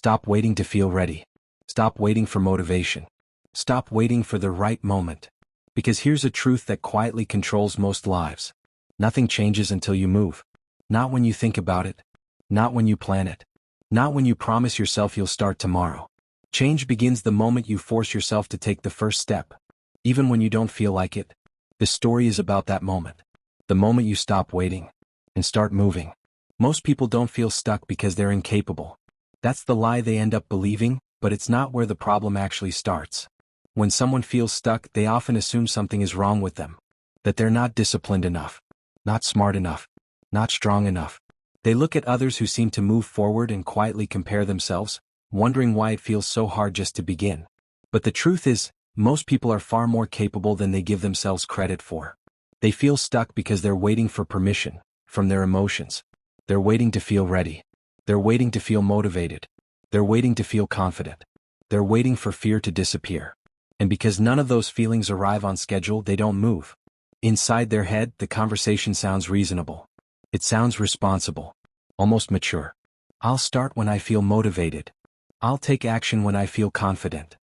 Stop waiting to feel ready. Stop waiting for motivation. Stop waiting for the right moment. Because here's a truth that quietly controls most lives. Nothing changes until you move. Not when you think about it. Not when you plan it. Not when you promise yourself you'll start tomorrow. Change begins the moment you force yourself to take the first step. Even when you don't feel like it. This story is about that moment. The moment you stop waiting and start moving. Most people don't feel stuck because they're incapable. That's the lie they end up believing, but it's not where the problem actually starts. When someone feels stuck, they often assume something is wrong with them. That they're not disciplined enough. Not smart enough. Not strong enough. They look at others who seem to move forward and quietly compare themselves, wondering why it feels so hard just to begin. But the truth is, most people are far more capable than they give themselves credit for. They feel stuck because they're waiting for permission from their emotions. They're waiting to feel ready. They're waiting to feel motivated. They're waiting to feel confident. They're waiting for fear to disappear. And because none of those feelings arrive on schedule, they don't move. Inside their head, the conversation sounds reasonable. It sounds responsible. Almost mature. I'll start when I feel motivated. I'll take action when I feel confident.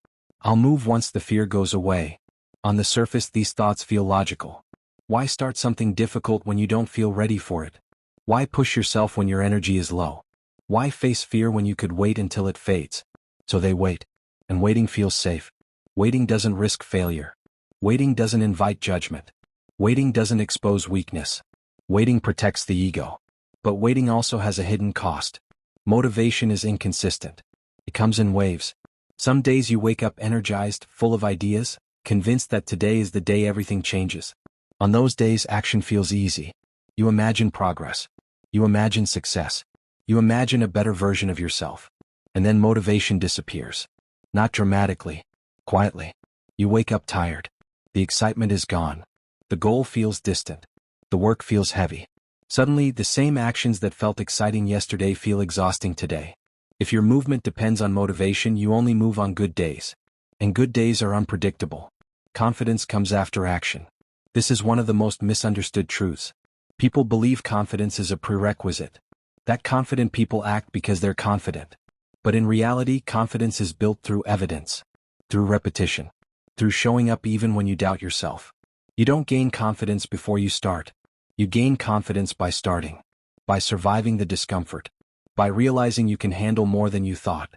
I'll move once the fear goes away. On the surface, these thoughts feel logical. Why start something difficult when you don't feel ready for it? Why push yourself when your energy is low? Why face fear when you could wait until it fades? So they wait. And waiting feels safe. Waiting doesn't risk failure. Waiting doesn't invite judgment. Waiting doesn't expose weakness. Waiting protects the ego. But waiting also has a hidden cost. Motivation is inconsistent. It comes in waves. Some days you wake up energized, full of ideas, convinced that today is the day everything changes. On those days, action feels easy. You imagine progress. You imagine success. You imagine a better version of yourself. And then motivation disappears. Not dramatically. Quietly. You wake up tired. The excitement is gone. The goal feels distant. The work feels heavy. Suddenly, the same actions that felt exciting yesterday feel exhausting today. If your movement depends on motivation, you only move on good days. And good days are unpredictable. Confidence comes after action. This is one of the most misunderstood truths. People believe confidence is a prerequisite. That confident people act because they're confident. But in reality, confidence is built through evidence. Through repetition. Through showing up even when you doubt yourself. You don't gain confidence before you start. You gain confidence by starting. By surviving the discomfort. By realizing you can handle more than you thought.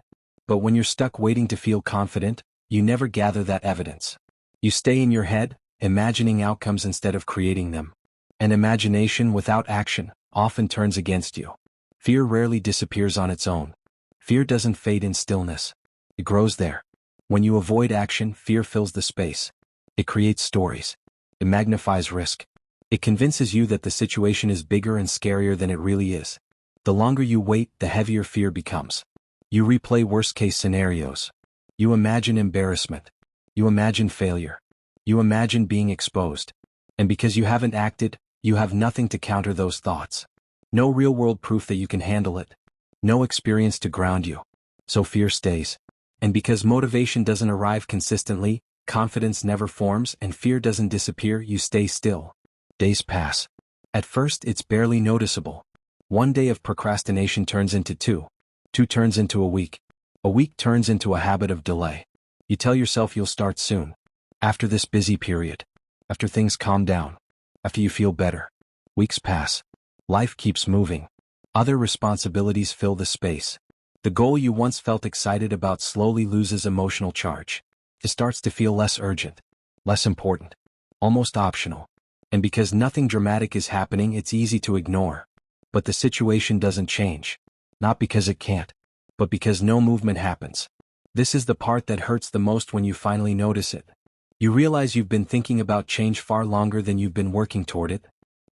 But when you're stuck waiting to feel confident, you never gather that evidence. You stay in your head, imagining outcomes instead of creating them. And imagination without action often turns against you. Fear rarely disappears on its own. Fear doesn't fade in stillness. It grows there. When you avoid action, fear fills the space. It creates stories. It magnifies risk. It convinces you that the situation is bigger and scarier than it really is. The longer you wait, the heavier fear becomes. You replay worst-case scenarios. You imagine embarrassment. You imagine failure. You imagine being exposed. And because you haven't acted, you have nothing to counter those thoughts. No real-world proof that you can handle it. No experience to ground you. So fear stays. And because motivation doesn't arrive consistently, confidence never forms, and fear doesn't disappear, you stay still. Days pass. At first, it's barely noticeable. One day of procrastination turns into two. Two turns into a week. A week turns into a habit of delay. You tell yourself you'll start soon. After this busy period. After things calm down. After you feel better. Weeks pass. Life keeps moving. Other responsibilities fill the space. The goal you once felt excited about slowly loses emotional charge. It starts to feel less urgent. Less important. Almost optional. And because nothing dramatic is happening, it's easy to ignore. But the situation doesn't change. Not because it can't, but because no movement happens. This is the part that hurts the most when you finally notice it. You realize you've been thinking about change far longer than you've been working toward it.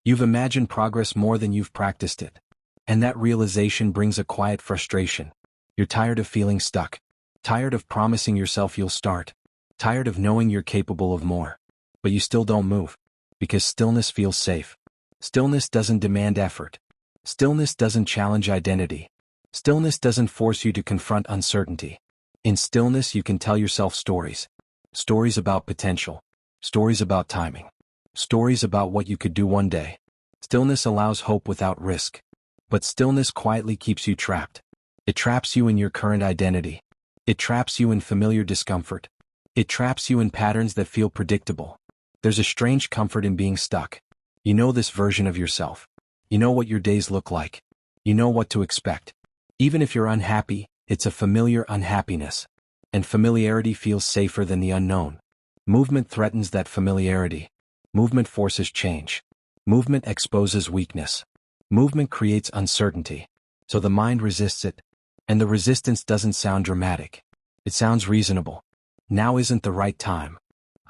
You've imagined progress more than you've practiced it. And that realization brings a quiet frustration. You're tired of feeling stuck. Tired of promising yourself you'll start. Tired of knowing you're capable of more. But you still don't move. Because stillness feels safe. Stillness doesn't demand effort. Stillness doesn't challenge identity. Stillness doesn't force you to confront uncertainty. In stillness, you can tell yourself stories. Stories about potential. Stories about timing. Stories about what you could do one day. Stillness allows hope without risk. But stillness quietly keeps you trapped. It traps you in your current identity. It traps you in familiar discomfort. It traps you in patterns that feel predictable. There's a strange comfort in being stuck. You know this version of yourself. You know what your days look like. You know what to expect. Even if you're unhappy, it's a familiar unhappiness. And familiarity feels safer than the unknown. Movement threatens that familiarity. Movement forces change. Movement exposes weakness. Movement creates uncertainty. So the mind resists it. And the resistance doesn't sound dramatic. It sounds reasonable. Now isn't the right time.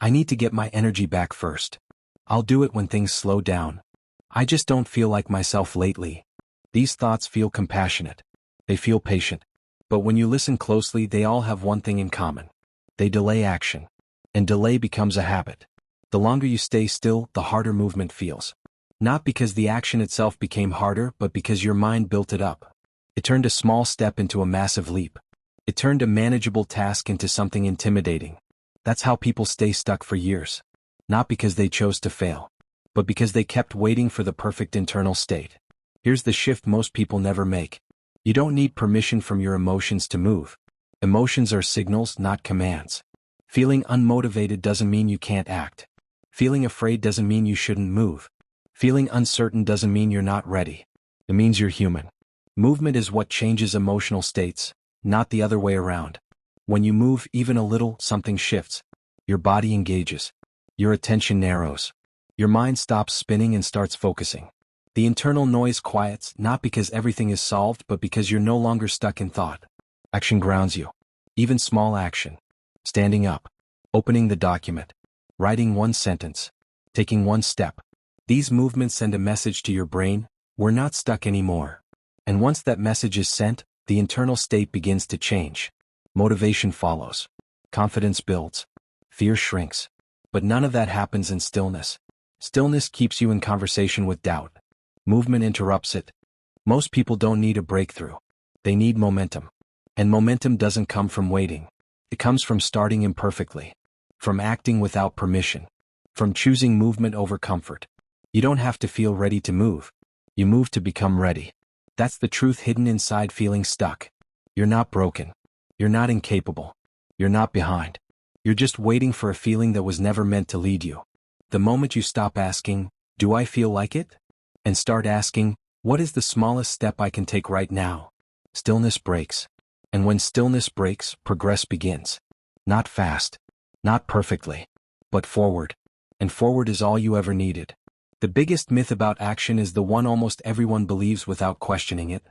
I need to get my energy back first. I'll do it when things slow down. I just don't feel like myself lately. These thoughts feel compassionate. They feel patient. But when you listen closely, they all have one thing in common. They delay action. And delay becomes a habit. The longer you stay still, the harder movement feels. Not because the action itself became harder, but because your mind built it up. It turned a small step into a massive leap. It turned a manageable task into something intimidating. That's how people stay stuck for years. Not because they chose to fail, but because they kept waiting for the perfect internal state. Here's the shift most people never make. You don't need permission from your emotions to move. Emotions are signals, not commands. Feeling unmotivated doesn't mean you can't act. Feeling afraid doesn't mean you shouldn't move. Feeling uncertain doesn't mean you're not ready. It means you're human. Movement is what changes emotional states, not the other way around. When you move even a little, something shifts. Your body engages. Your attention narrows. Your mind stops spinning and starts focusing. The internal noise quiets, not because everything is solved, but because you're no longer stuck in thought. Action grounds you. Even small action. Standing up. Opening the document. Writing one sentence. Taking one step. These movements send a message to your brain: we're not stuck anymore. And once that message is sent, the internal state begins to change. Motivation follows. Confidence builds. Fear shrinks. But none of that happens in stillness. Stillness keeps you in conversation with doubt. Movement interrupts it. Most people don't need a breakthrough. They need momentum. And momentum doesn't come from waiting. It comes from starting imperfectly. From acting without permission. From choosing movement over comfort. You don't have to feel ready to move. You move to become ready. That's the truth hidden inside feeling stuck. You're not broken. You're not incapable. You're not behind. You're just waiting for a feeling that was never meant to lead you. The moment you stop asking, "Do I feel like it?" and start asking, "What is the smallest step I can take right now?" stillness breaks. And when stillness breaks, progress begins. Not fast. Not perfectly. But forward. And forward is all you ever needed. The biggest myth about action is the one almost everyone believes without questioning it.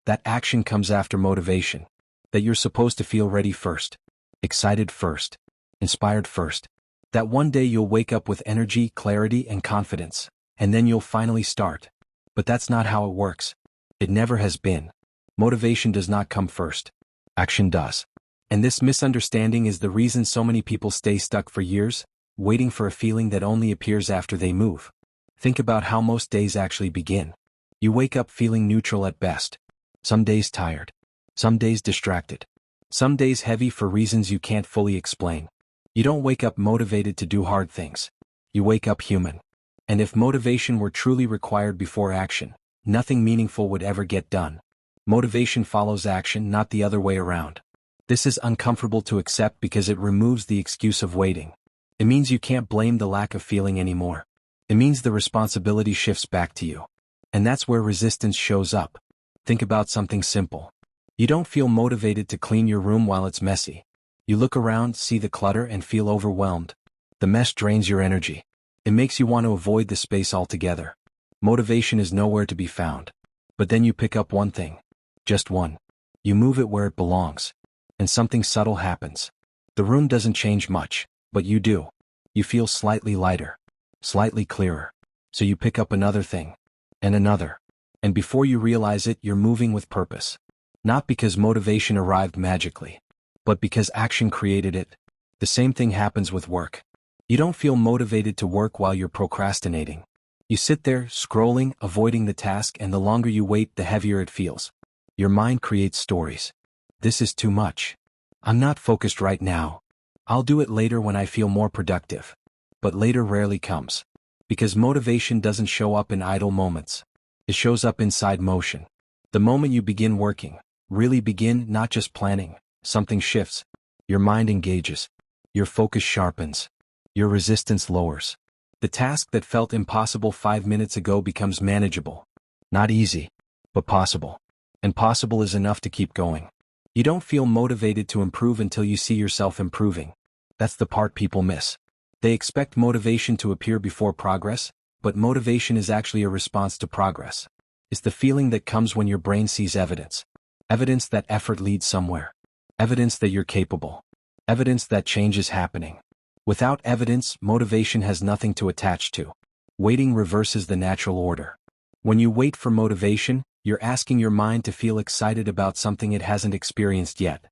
That action comes after motivation. That you're supposed to feel ready first. Excited first. Inspired first. That one day you'll wake up with energy, clarity, and confidence. And then you'll finally start. But that's not how it works. It never has been. Motivation does not come first. Action does. And this misunderstanding is the reason so many people stay stuck for years, waiting for a feeling that only appears after they move. Think about how most days actually begin. You wake up feeling neutral at best. Some days tired. Some days distracted. Some days heavy for reasons you can't fully explain. You don't wake up motivated to do hard things. You wake up human. And if motivation were truly required before action, nothing meaningful would ever get done. Motivation follows action, not the other way around. This is uncomfortable to accept because it removes the excuse of waiting. It means you can't blame the lack of feeling anymore. It means the responsibility shifts back to you. And that's where resistance shows up. Think about something simple. You don't feel motivated to clean your room while it's messy. You look around, see the clutter, and feel overwhelmed. The mess drains your energy. It makes you want to avoid the space altogether. Motivation is nowhere to be found. But then you pick up one thing. Just one. You move it where it belongs. And something subtle happens. The room doesn't change much, but you do. You feel slightly lighter. Slightly clearer. So you pick up another thing. And another. And before you realize it, you're moving with purpose. Not because motivation arrived magically, but because action created it. The same thing happens with work. You don't feel motivated to work while you're procrastinating. You sit there, scrolling, avoiding the task, and the longer you wait, the heavier it feels. Your mind creates stories. This is too much. I'm not focused right now. I'll do it later when I feel more productive. But later rarely comes. Because motivation doesn't show up in idle moments. It shows up inside motion. The moment you begin working, really begin, not just planning. Something shifts. Your mind engages. Your focus sharpens. Your resistance lowers. The task that felt impossible 5 minutes ago becomes manageable. Not easy, but possible. And possible is enough to keep going. You don't feel motivated to improve until you see yourself improving. That's the part people miss. They expect motivation to appear before progress, but motivation is actually a response to progress. It's the feeling that comes when your brain sees evidence. Evidence that effort leads somewhere. Evidence that you're capable. Evidence that change is happening. Without evidence, motivation has nothing to attach to. Waiting reverses the natural order. When you wait for motivation, you're asking your mind to feel excited about something it hasn't experienced yet.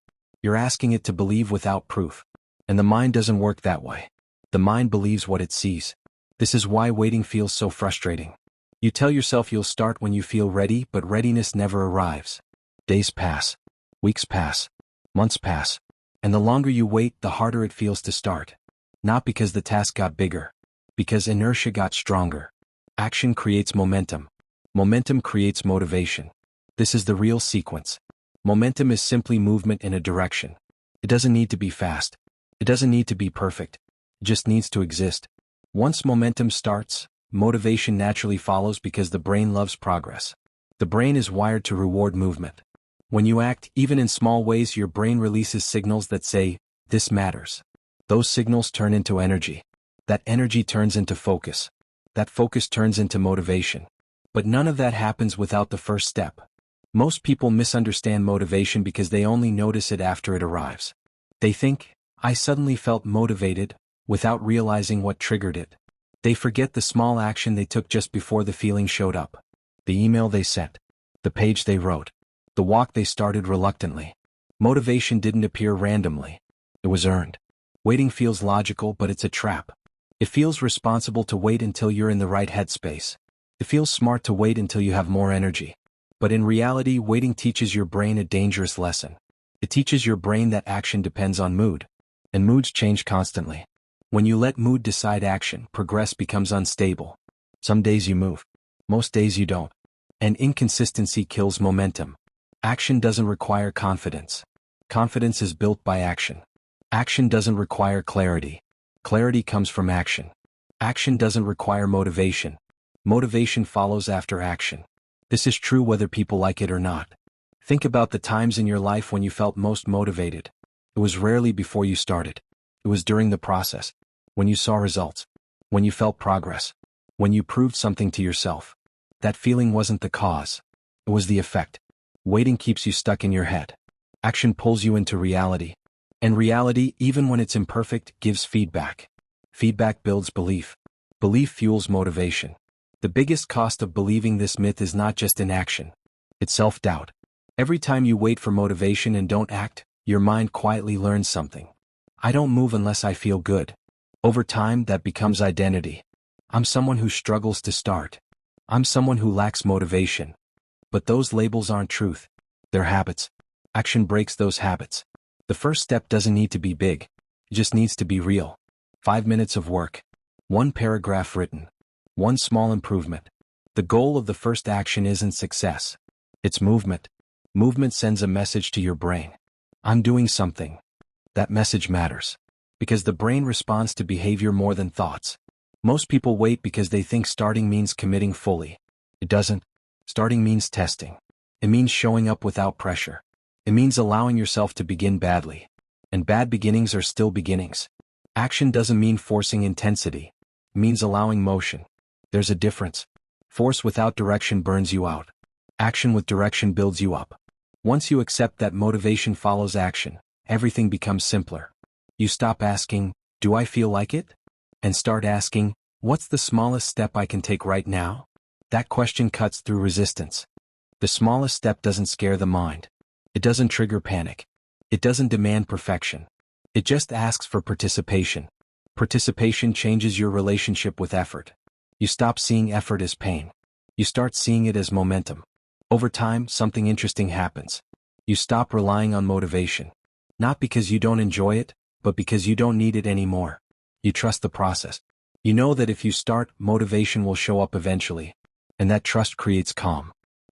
You're asking it to believe without proof. And the mind doesn't work that way. The mind believes what it sees. This is why waiting feels so frustrating. You tell yourself you'll start when you feel ready, but readiness never arrives. Days pass. Weeks pass. Months pass. And the longer you wait, the harder it feels to start. Not because the task got bigger. Because inertia got stronger. Action creates momentum. Momentum creates motivation. This is the real sequence. Momentum is simply movement in a direction. It doesn't need to be fast. It doesn't need to be perfect. It just needs to exist. Once momentum starts, motivation naturally follows because the brain loves progress. The brain is wired to reward movement. When you act, even in small ways, your brain releases signals that say, "This matters." Those signals turn into energy. That energy turns into focus. That focus turns into motivation. But none of that happens without the first step. Most people misunderstand motivation because they only notice it after it arrives. They think, "I suddenly felt motivated," without realizing what triggered it. They forget the small action they took just before the feeling showed up. The email they sent. The page they wrote. The walk they started reluctantly. Motivation didn't appear randomly. It was earned. Waiting feels logical, but it's a trap. It feels responsible to wait until you're in the right headspace. It feels smart to wait until you have more energy. But in reality, waiting teaches your brain a dangerous lesson. It teaches your brain that action depends on mood. And moods change constantly. When you let mood decide action, progress becomes unstable. Some days you move. Most days you don't. And inconsistency kills momentum. Action doesn't require confidence. Confidence is built by action. Action doesn't require clarity. Clarity comes from action. Action doesn't require motivation. Motivation follows after action. This is true whether people like it or not. Think about the times in your life when you felt most motivated. It was rarely before you started. It was during the process. When you saw results. When you felt progress. When you proved something to yourself. That feeling wasn't the cause. It was the effect. Waiting keeps you stuck in your head. Action pulls you into reality. And reality, even when it's imperfect, gives feedback. Feedback builds belief. Belief fuels motivation. The biggest cost of believing this myth is not just inaction. It's self-doubt. Every time you wait for motivation and don't act, your mind quietly learns something. I don't move unless I feel good. Over time, that becomes identity. I'm someone who struggles to start. I'm someone who lacks motivation. But those labels aren't truth. They're habits. Action breaks those habits. The first step doesn't need to be big. It just needs to be real. 5 minutes of work. One paragraph written. One small improvement. The goal of the first action isn't success. It's movement. Movement sends a message to your brain. I'm doing something. That message matters. Because the brain responds to behavior more than thoughts. Most people wait because they think starting means committing fully. It doesn't. Starting means testing. It means showing up without pressure. It means allowing yourself to begin badly. And bad beginnings are still beginnings. Action doesn't mean forcing intensity. It means allowing motion. There's a difference. Force without direction burns you out. Action with direction builds you up. Once you accept that motivation follows action, everything becomes simpler. You stop asking, "Do I feel like it?" And start asking, "What's the smallest step I can take right now?" That question cuts through resistance. The smallest step doesn't scare the mind. It doesn't trigger panic. It doesn't demand perfection. It just asks for participation. Participation changes your relationship with effort. You stop seeing effort as pain. You start seeing it as momentum. Over time, something interesting happens. You stop relying on motivation. Not because you don't enjoy it, but because you don't need it anymore. You trust the process. You know that if you start, motivation will show up eventually. And that trust creates calm.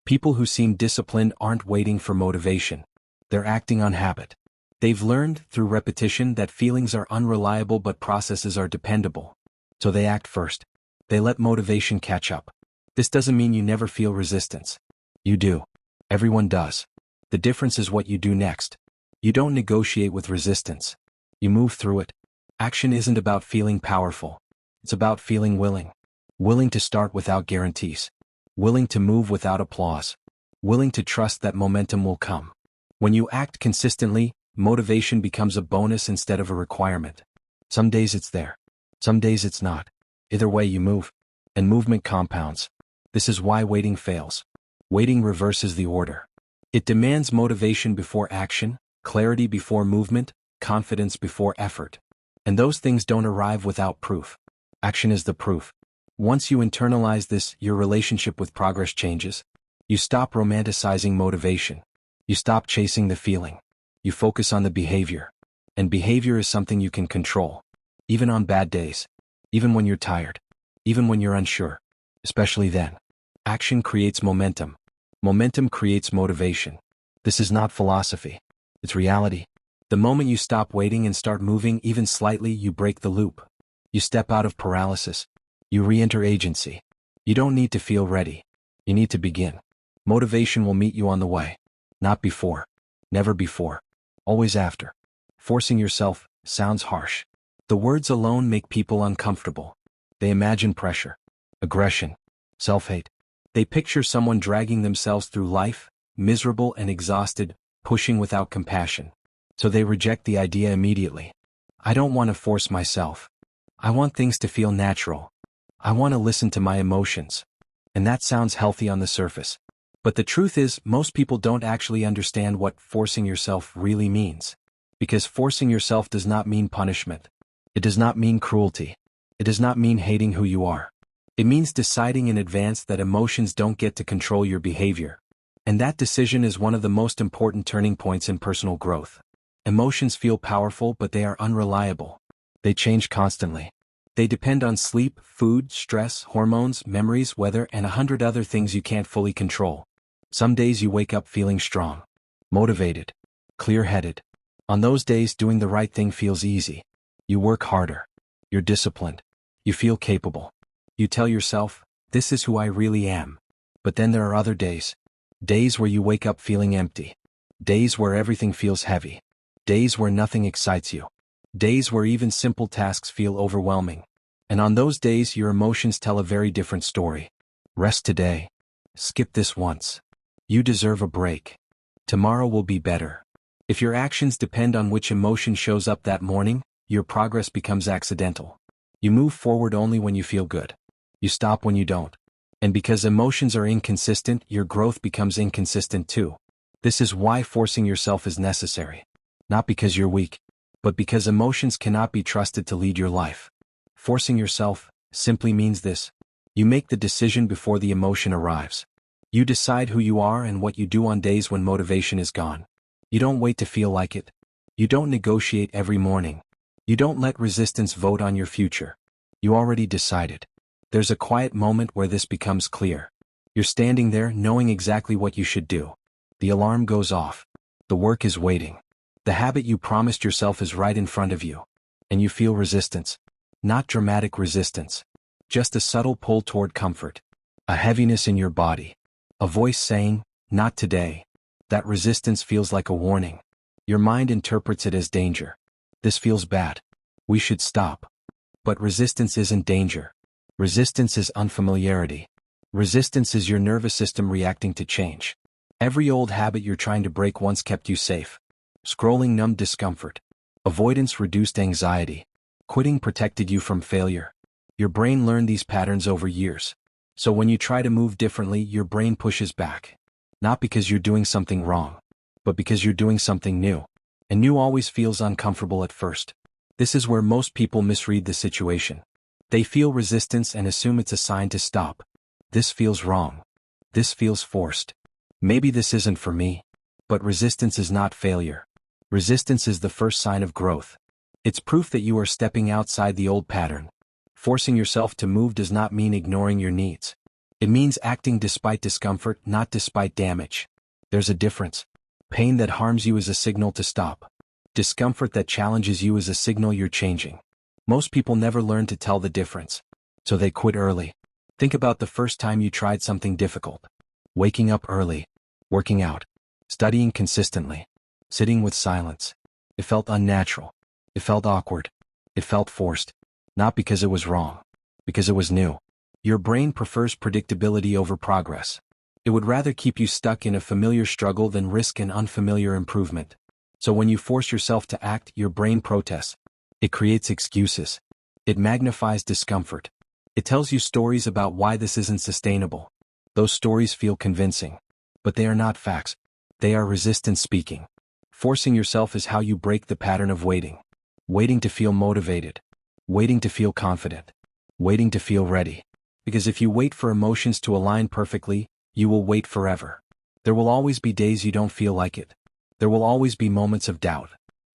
People who seem disciplined aren't waiting for motivation. They're acting on habit. They've learned, through repetition, that feelings are unreliable but processes are dependable. So they act first. They let motivation catch up. This doesn't mean you never feel resistance. You do. Everyone does. The difference is what you do next. You don't negotiate with resistance. You move through it. Action isn't about feeling powerful. It's about feeling willing. Willing to start without guarantees. Willing to move without applause. Willing to trust that momentum will come. When you act consistently, motivation becomes a bonus instead of a requirement. Some days it's there. Some days it's not. Either way you move. And movement compounds. This is why waiting fails. Waiting reverses the order. It demands motivation before action, clarity before movement, confidence before effort. And those things don't arrive without proof. Action is the proof. Once you internalize this, your relationship with progress changes. You stop romanticizing motivation. You stop chasing the feeling. You focus on the behavior. And behavior is something you can control. Even on bad days. Even when you're tired. Even when you're unsure. Especially then. Action creates momentum. Momentum creates motivation. This is not philosophy. It's reality. The moment you stop waiting and start moving even slightly, you break the loop. You step out of paralysis. You re-enter agency. You don't need to feel ready. You need to begin. Motivation will meet you on the way. Not before. Never before. Always after. Forcing yourself sounds harsh. The words alone make people uncomfortable. They imagine pressure, aggression, self-hate. They picture someone dragging themselves through life, miserable and exhausted, pushing without compassion. So they reject the idea immediately. I don't want to force myself. I want things to feel natural. I want to listen to my emotions. And that sounds healthy on the surface. But the truth is, most people don't actually understand what forcing yourself really means. Because forcing yourself does not mean punishment. It does not mean cruelty. It does not mean hating who you are. It means deciding in advance that emotions don't get to control your behavior. And that decision is one of the most important turning points in personal growth. Emotions feel powerful, but they are unreliable. They change constantly. They depend on sleep, food, stress, hormones, memories, weather, and 100 other things you can't fully control. Some days you wake up feeling strong, motivated, clear-headed. On those days, doing the right thing feels easy. You work harder. You're disciplined. You feel capable. You tell yourself, this is who I really am. But then there are other days. Days where you wake up feeling empty. Days where everything feels heavy. Days where nothing excites you. Days where even simple tasks feel overwhelming. And on those days, your emotions tell a very different story. Rest today. Skip this once. You deserve a break. Tomorrow will be better. If your actions depend on which emotion shows up that morning, your progress becomes accidental. You move forward only when you feel good. You stop when you don't. And because emotions are inconsistent, your growth becomes inconsistent too. This is why forcing yourself is necessary. Not because you're weak, but because emotions cannot be trusted to lead your life. Forcing yourself simply means this. You make the decision before the emotion arrives. You decide who you are and what you do on days when motivation is gone. You don't wait to feel like it. You don't negotiate every morning. You don't let resistance vote on your future. You already decided. There's a quiet moment where this becomes clear. You're standing there knowing exactly what you should do. The alarm goes off. The work is waiting. The habit you promised yourself is right in front of you. And you feel resistance. Not dramatic resistance. Just a subtle pull toward comfort. A heaviness in your body. A voice saying, not today. That resistance feels like a warning. Your mind interprets it as danger. This feels bad. We should stop. But resistance isn't danger. Resistance is unfamiliarity. Resistance is your nervous system reacting to change. Every old habit you're trying to break once kept you safe. Scrolling numbed discomfort. Avoidance reduced anxiety. Quitting protected you from failure. Your brain learned these patterns over years. So when you try to move differently, your brain pushes back. Not because you're doing something wrong, but because you're doing something new. And new always feels uncomfortable at first. This is where most people misread the situation. They feel resistance and assume it's a sign to stop. This feels wrong. This feels forced. Maybe this isn't for me. But resistance is not failure. Resistance is the first sign of growth. It's proof that you are stepping outside the old pattern. Forcing yourself to move does not mean ignoring your needs. It means acting despite discomfort, not despite damage. There's a difference. Pain that harms you is a signal to stop. Discomfort that challenges you is a signal you're changing. Most people never learn to tell the difference, so they quit early. Think about the first time you tried something difficult. Waking up early, working out, studying consistently, sitting with silence. It felt unnatural. It felt awkward. It felt forced. Not because it was wrong, because it was new. Your brain prefers predictability over progress. It would rather keep you stuck in a familiar struggle than risk an unfamiliar improvement. So when you force yourself to act, your brain protests. It creates excuses. It magnifies discomfort. It tells you stories about why this isn't sustainable. Those stories feel convincing. But they are not facts. They are resistance speaking. Forcing yourself is how you break the pattern of waiting. Waiting to feel motivated. Waiting to feel confident. Waiting to feel ready. Because if you wait for emotions to align perfectly, you will wait forever. There will always be days you don't feel like it. There will always be moments of doubt.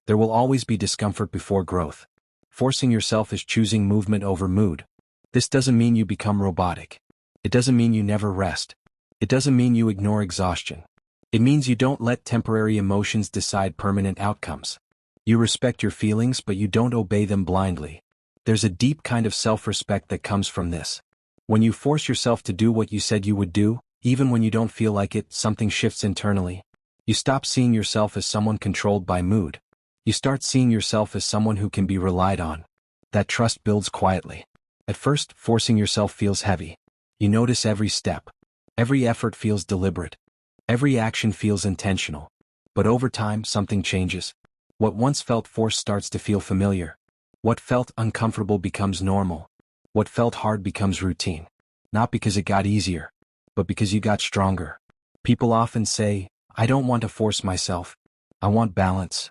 There will always be discomfort before growth. Forcing yourself is choosing movement over mood. This doesn't mean you become robotic. It doesn't mean you never rest. It doesn't mean you ignore exhaustion. It means you don't let temporary emotions decide permanent outcomes. You respect your feelings, but you don't obey them blindly. There's a deep kind of self-respect that comes from this. When you force yourself to do what you said you would do, even when you don't feel like it, something shifts internally. You stop seeing yourself as someone controlled by mood. You start seeing yourself as someone who can be relied on. That trust builds quietly. At first, forcing yourself feels heavy. You notice every step. Every effort feels deliberate. Every action feels intentional. But over time, something changes. What once felt forced starts to feel familiar. What felt uncomfortable becomes normal. What felt hard becomes routine. Not because it got easier, but because you got stronger. People often say, I don't want to force myself. I want balance.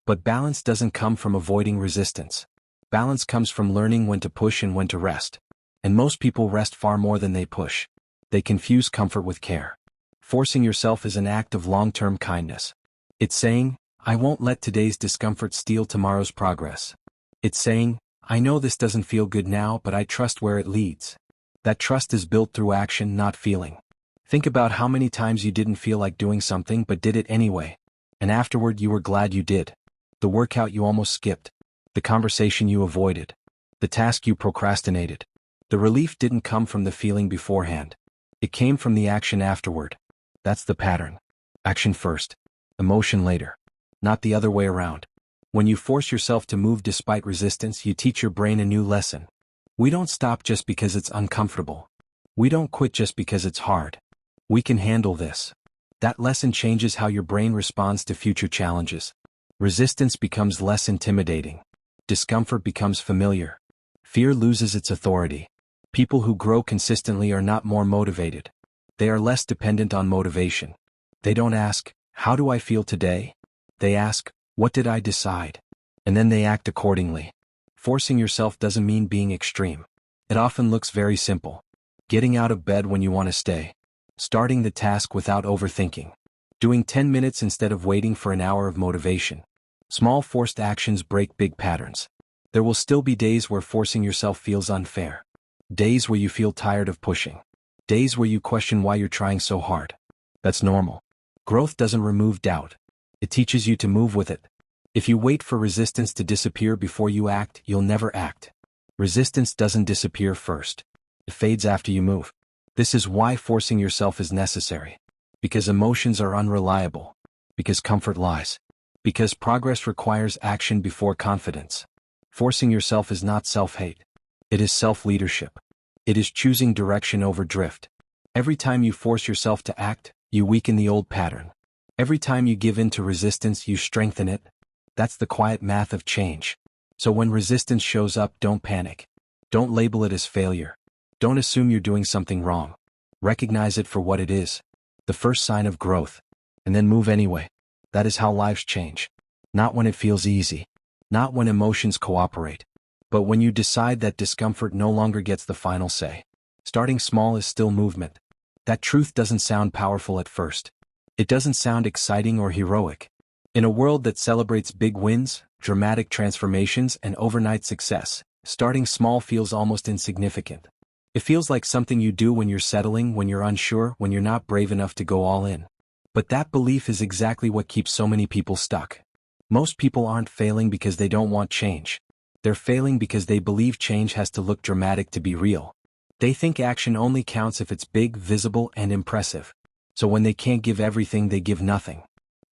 But balance doesn't come from avoiding resistance. Balance comes from learning when to push and when to rest. And most people rest far more than they push. They confuse comfort with care. Forcing yourself is an act of long-term kindness. It's saying, I won't let today's discomfort steal tomorrow's progress. It's saying, I know this doesn't feel good now, but I trust where it leads. That trust is built through action, not feeling. Think about how many times you didn't feel like doing something but did it anyway. And afterward you were glad you did. The workout you almost skipped. The conversation you avoided. The task you procrastinated. The relief didn't come from the feeling beforehand. It came from the action afterward. That's the pattern. Action first. Emotion later. Not the other way around. When you force yourself to move despite resistance, you teach your brain a new lesson. We don't stop just because it's uncomfortable. We don't quit just because it's hard. We can handle this. That lesson changes how your brain responds to future challenges. Resistance becomes less intimidating. Discomfort becomes familiar. Fear loses its authority. People who grow consistently are not more motivated. They are less dependent on motivation. They don't ask, how do I feel today? They ask, what did I decide? And then they act accordingly. Forcing yourself doesn't mean being extreme. It often looks very simple. Getting out of bed when you want to stay. Starting the task without overthinking. Doing 10 minutes instead of waiting for an hour of motivation. Small forced actions break big patterns. There will still be days where forcing yourself feels unfair. Days where you feel tired of pushing. Days where you question why you're trying so hard. That's normal. Growth doesn't remove doubt. It teaches you to move with it. If you wait for resistance to disappear before you act, you'll never act. Resistance doesn't disappear first. It fades after you move. This is why forcing yourself is necessary. Because emotions are unreliable. Because comfort lies. Because progress requires action before confidence. Forcing yourself is not self-hate. It is self-leadership. It is choosing direction over drift. Every time you force yourself to act, you weaken the old pattern. Every time you give in to resistance, you strengthen it. That's the quiet math of change. So when resistance shows up, don't panic. Don't label it as failure. Don't assume you're doing something wrong. Recognize it for what it is. The first sign of growth. And then move anyway. That is how lives change. Not when it feels easy. Not when emotions cooperate. But when you decide that discomfort no longer gets the final say. Starting small is still movement. That truth doesn't sound powerful at first. It doesn't sound exciting or heroic. In a world that celebrates big wins, dramatic transformations, and overnight success, starting small feels almost insignificant. It feels like something you do when you're settling, when you're unsure, when you're not brave enough to go all in. But that belief is exactly what keeps so many people stuck. Most people aren't failing because they don't want change. They're failing because they believe change has to look dramatic to be real. They think action only counts if it's big, visible, and impressive. So when they can't give everything, they give nothing.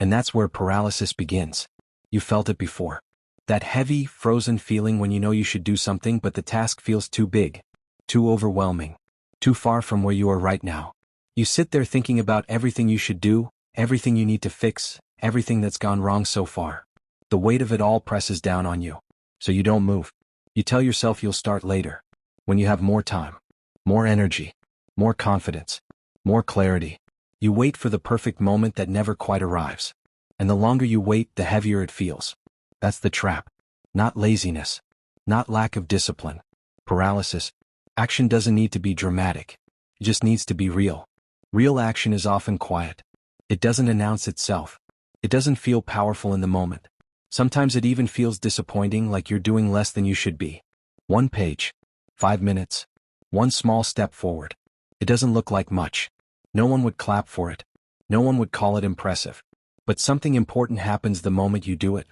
And that's where paralysis begins. You felt it before. That heavy, frozen feeling when you know you should do something but the task feels too big, too overwhelming, too far from where you are right now. You sit there thinking about everything you should do, everything you need to fix, everything that's gone wrong so far. The weight of it all presses down on you. So you don't move. You tell yourself you'll start later. When you have more time, more energy, more confidence, more clarity. You wait for the perfect moment that never quite arrives. And the longer you wait, the heavier it feels. That's the trap. Not laziness. Not lack of discipline. Paralysis. Action doesn't need to be dramatic. It just needs to be real. Real action is often quiet. It doesn't announce itself. It doesn't feel powerful in the moment. Sometimes it even feels disappointing, like you're doing less than you should be. 1 page. 5 minutes. One small step forward. It doesn't look like much. No one would clap for it. No one would call it impressive. But something important happens the moment you do it.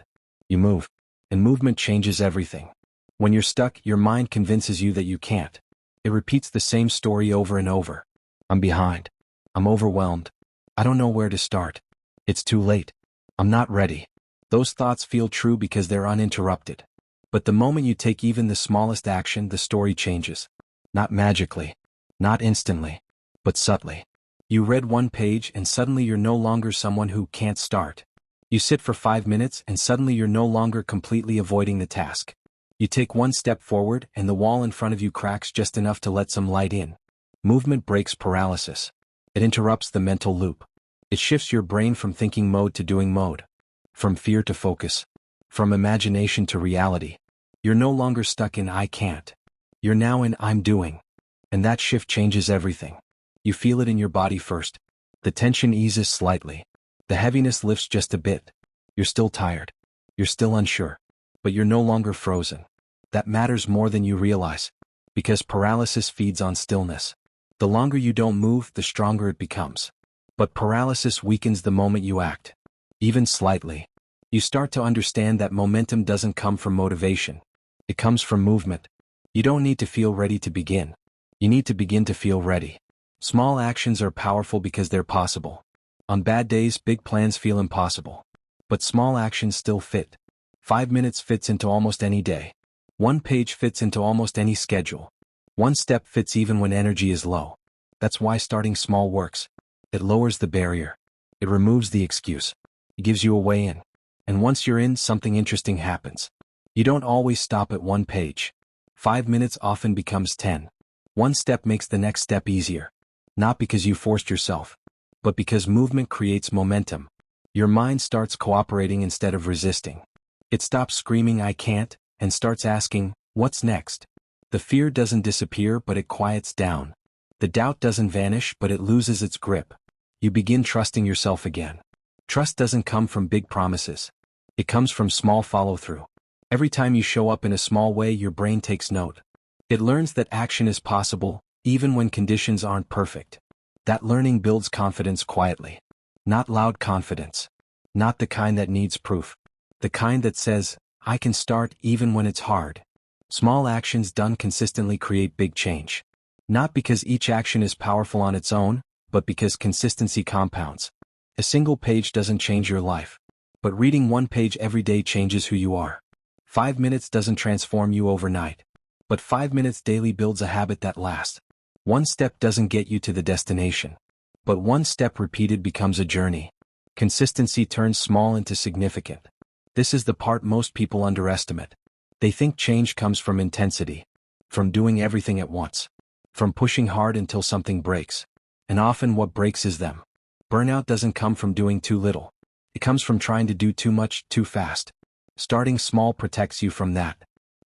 You move. And movement changes everything. When you're stuck, your mind convinces you that you can't. It repeats the same story over and over. I'm behind. I'm overwhelmed. I don't know where to start. It's too late. I'm not ready. Those thoughts feel true because they're uninterrupted. But the moment you take even the smallest action, the story changes. Not magically. Not instantly. But subtly. You read 1 page and suddenly you're no longer someone who can't start. You sit for 5 minutes and suddenly you're no longer completely avoiding the task. You take 1 step forward and the wall in front of you cracks just enough to let some light in. Movement breaks paralysis. It interrupts the mental loop. It shifts your brain from thinking mode to doing mode. From fear to focus. From imagination to reality. You're no longer stuck in I can't. You're now in I'm doing. And that shift changes everything. You feel it in your body first. The tension eases slightly. The heaviness lifts just a bit. You're still tired. You're still unsure. But you're no longer frozen. That matters more than you realize. Because paralysis feeds on stillness. The longer you don't move, the stronger it becomes. But paralysis weakens the moment you act. Even slightly. You start to understand that momentum doesn't come from motivation. It comes from movement. You don't need to feel ready to begin. You need to begin to feel ready. Small actions are powerful because they're possible. On bad days, big plans feel impossible. But small actions still fit. 5 minutes fits into almost any day. 1 page fits into almost any schedule. 1 step fits even when energy is low. That's why starting small works. It lowers the barrier. It removes the excuse. It gives you a way in. And once you're in, something interesting happens. You don't always stop at 1 page. 5 minutes often becomes 10. 1 step makes the next step easier. Not because you forced yourself, but because movement creates momentum. Your mind starts cooperating instead of resisting. It stops screaming I can't, and starts asking, what's next? The fear doesn't disappear, but it quiets down. The doubt doesn't vanish, but it loses its grip. You begin trusting yourself again. Trust doesn't come from big promises. It comes from small follow-through. Every time you show up in a small way, your brain takes note. It learns that action is possible, even when conditions aren't perfect. That learning builds confidence quietly. Not loud confidence. Not the kind that needs proof. The kind that says, I can start even when it's hard. Small actions done consistently create big change. Not because each action is powerful on its own, but because consistency compounds. A single page doesn't change your life. But reading 1 page every day changes who you are. 5 minutes doesn't transform you overnight. But 5 minutes daily builds a habit that lasts. 1 step doesn't get you to the destination. But 1 step repeated becomes a journey. Consistency turns small into significant. This is the part most people underestimate. They think change comes from intensity. From doing everything at once. From pushing hard until something breaks. And often what breaks is them. Burnout doesn't come from doing too little. It comes from trying to do too much, too fast. Starting small protects you from that.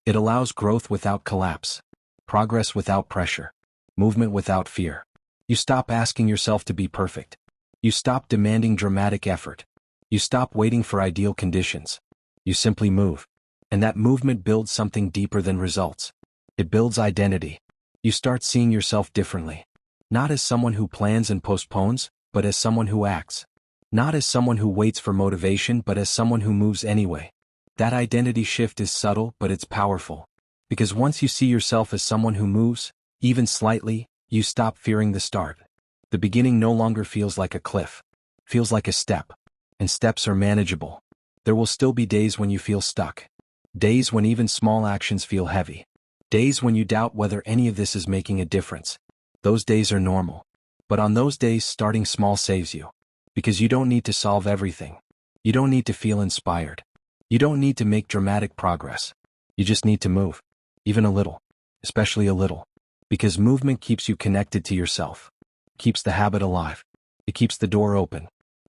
It allows growth without collapse. Progress without pressure. Movement without fear. You stop asking yourself to be perfect. You stop demanding dramatic effort. You stop waiting for ideal conditions. You simply move. And that movement builds something deeper than results. It builds identity. You start seeing yourself differently. Not as someone who plans and postpones, but as someone who acts. Not as someone who waits for motivation, but as someone who moves anyway. That identity shift is subtle, but it's powerful. Because once you see yourself as someone who moves, even slightly, you stop fearing the start. The beginning no longer feels like a cliff. Feels like a step. And steps are manageable. There will still be days when you feel stuck. Days when even small actions feel heavy. Days when you doubt whether any of this is making a difference. Those days are normal. But on those days, starting small saves you. Because you don't need to solve everything. You don't need to feel inspired. You don't need to make dramatic progress. You just need to move. Even a little. Especially a little. Because movement keeps you connected to yourself. Keeps the habit alive. It keeps the door open.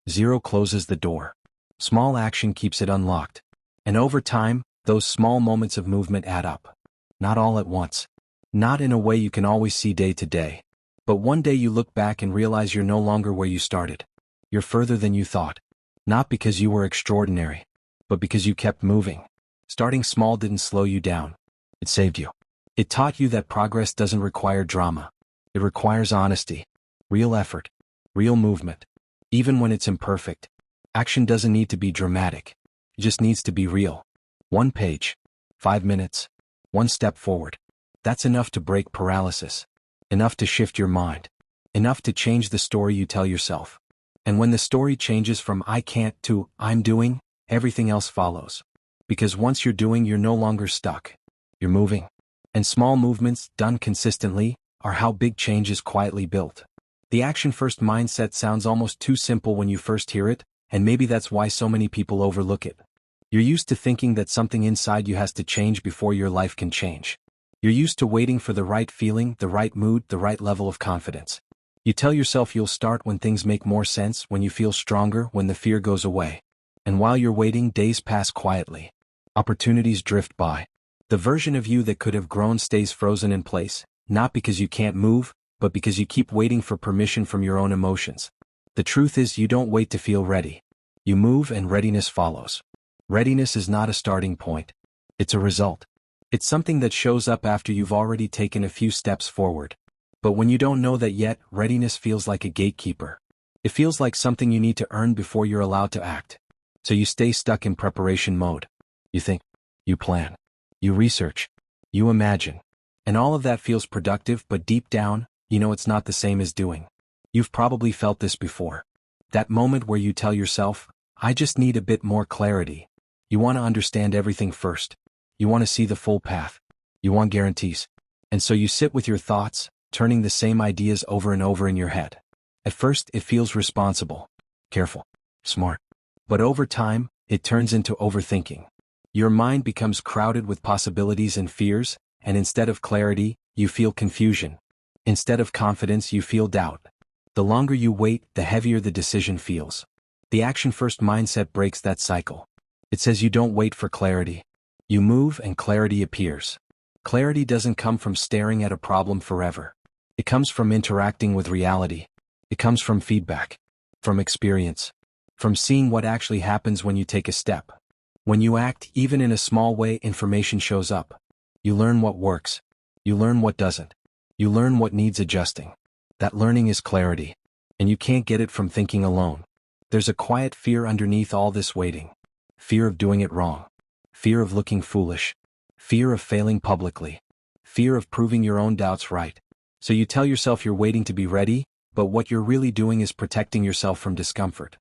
Zero closes the door. Small action keeps it unlocked. And over time, those small moments of movement add up. Not all at once. Not in a way you can always see day to day. But one day you look back and realize you're no longer where you started. You're further than you thought. Not because you were extraordinary, but because you kept moving. Starting small didn't slow you down. It saved you. It taught you that progress doesn't require drama. It requires honesty. Real effort. Real movement. Even when it's imperfect. Action doesn't need to be dramatic. It just needs to be real. 1 page. 5 minutes. 1 step forward. That's enough to break paralysis. Enough to shift your mind. Enough to change the story you tell yourself. And when the story changes from I can't to I'm doing, everything else follows. Because once you're doing, you're no longer stuck. You're moving. And small movements, done consistently, are how big change is quietly built. The action-first mindset sounds almost too simple when you first hear it, and maybe that's why so many people overlook it. You're used to thinking that something inside you has to change before your life can change. You're used to waiting for the right feeling, the right mood, the right level of confidence. You tell yourself you'll start when things make more sense, when you feel stronger, when the fear goes away. And while you're waiting, days pass quietly. Opportunities drift by. The version of you that could have grown stays frozen in place, not because you can't move, but because you keep waiting for permission from your own emotions. The truth is, you don't wait to feel ready. You move and readiness follows. Readiness is not a starting point. It's a result. It's something that shows up after you've already taken a few steps forward. But when you don't know that yet, readiness feels like a gatekeeper. It feels like something you need to earn before you're allowed to act. So you stay stuck in preparation mode. You think. You plan. You research. You imagine. And all of that feels productive, but deep down, you know it's not the same as doing. You've probably felt this before. That moment where you tell yourself, I just need a bit more clarity. You want to understand everything first. You want to see the full path. You want guarantees. And so you sit with your thoughts, turning the same ideas over and over in your head. At first, it feels responsible, careful, smart. But over time, it turns into overthinking. Your mind becomes crowded with possibilities and fears, and instead of clarity, you feel confusion. Instead of confidence, you feel doubt. The longer you wait, the heavier the decision feels. The action-first mindset breaks that cycle. It says you don't wait for clarity. You move and clarity appears. Clarity doesn't come from staring at a problem forever. It comes from interacting with reality. It comes from feedback. From experience. From seeing what actually happens when you take a step. When you act, even in a small way, information shows up. You learn what works. You learn what doesn't. You learn what needs adjusting. That learning is clarity. And you can't get it from thinking alone. There's a quiet fear underneath all this waiting. Fear of doing it wrong. Fear of looking foolish. Fear of failing publicly. Fear of proving your own doubts right. So you tell yourself you're waiting to be ready, but what you're really doing is protecting yourself from discomfort.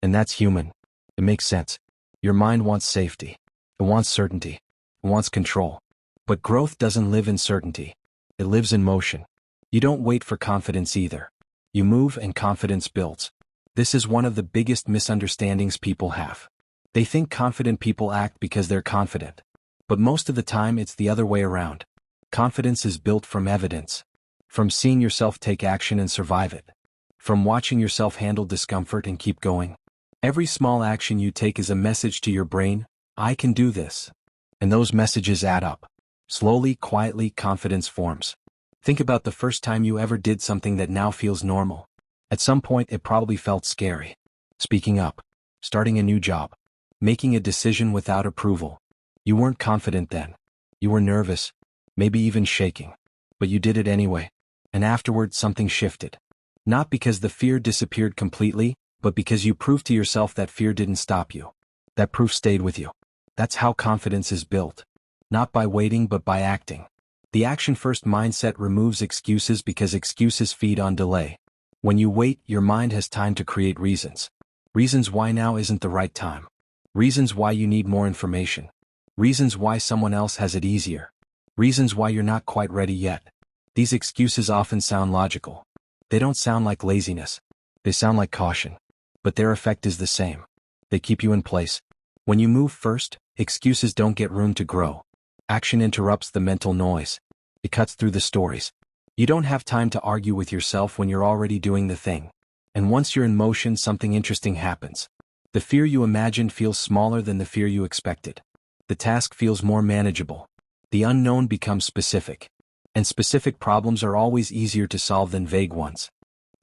And that's human. It makes sense. Your mind wants safety. It wants certainty. It wants control. But growth doesn't live in certainty. It lives in motion. You don't wait for confidence either. You move and confidence builds. This is one of the biggest misunderstandings people have. They think confident people act because they're confident. But most of the time it's the other way around. Confidence is built from evidence. From seeing yourself take action and survive it. From watching yourself handle discomfort and keep going. Every small action you take is a message to your brain, I can do this. And those messages add up. Slowly, quietly, confidence forms. Think about the first time you ever did something that now feels normal. At some point it probably felt scary. Speaking up. Starting a new job. Making a decision without approval. You weren't confident then. You were nervous. Maybe even shaking. But you did it anyway. And afterward something shifted. Not because the fear disappeared completely, but because you proved to yourself that fear didn't stop you. That proof stayed with you. That's how confidence is built. Not by waiting but by acting. The action-first mindset removes excuses because excuses feed on delay. When you wait, your mind has time to create reasons. Reasons why now isn't the right time. Reasons why you need more information. Reasons why someone else has it easier. Reasons why you're not quite ready yet. These excuses often sound logical. They don't sound like laziness. They sound like caution. But their effect is the same. They keep you in place. When you move first, excuses don't get room to grow. Action interrupts the mental noise. It cuts through the stories. You don't have time to argue with yourself when you're already doing the thing. And once you're in motion, something interesting happens. The fear you imagined feels smaller than the fear you expected. The task feels more manageable. The unknown becomes specific. And specific problems are always easier to solve than vague ones.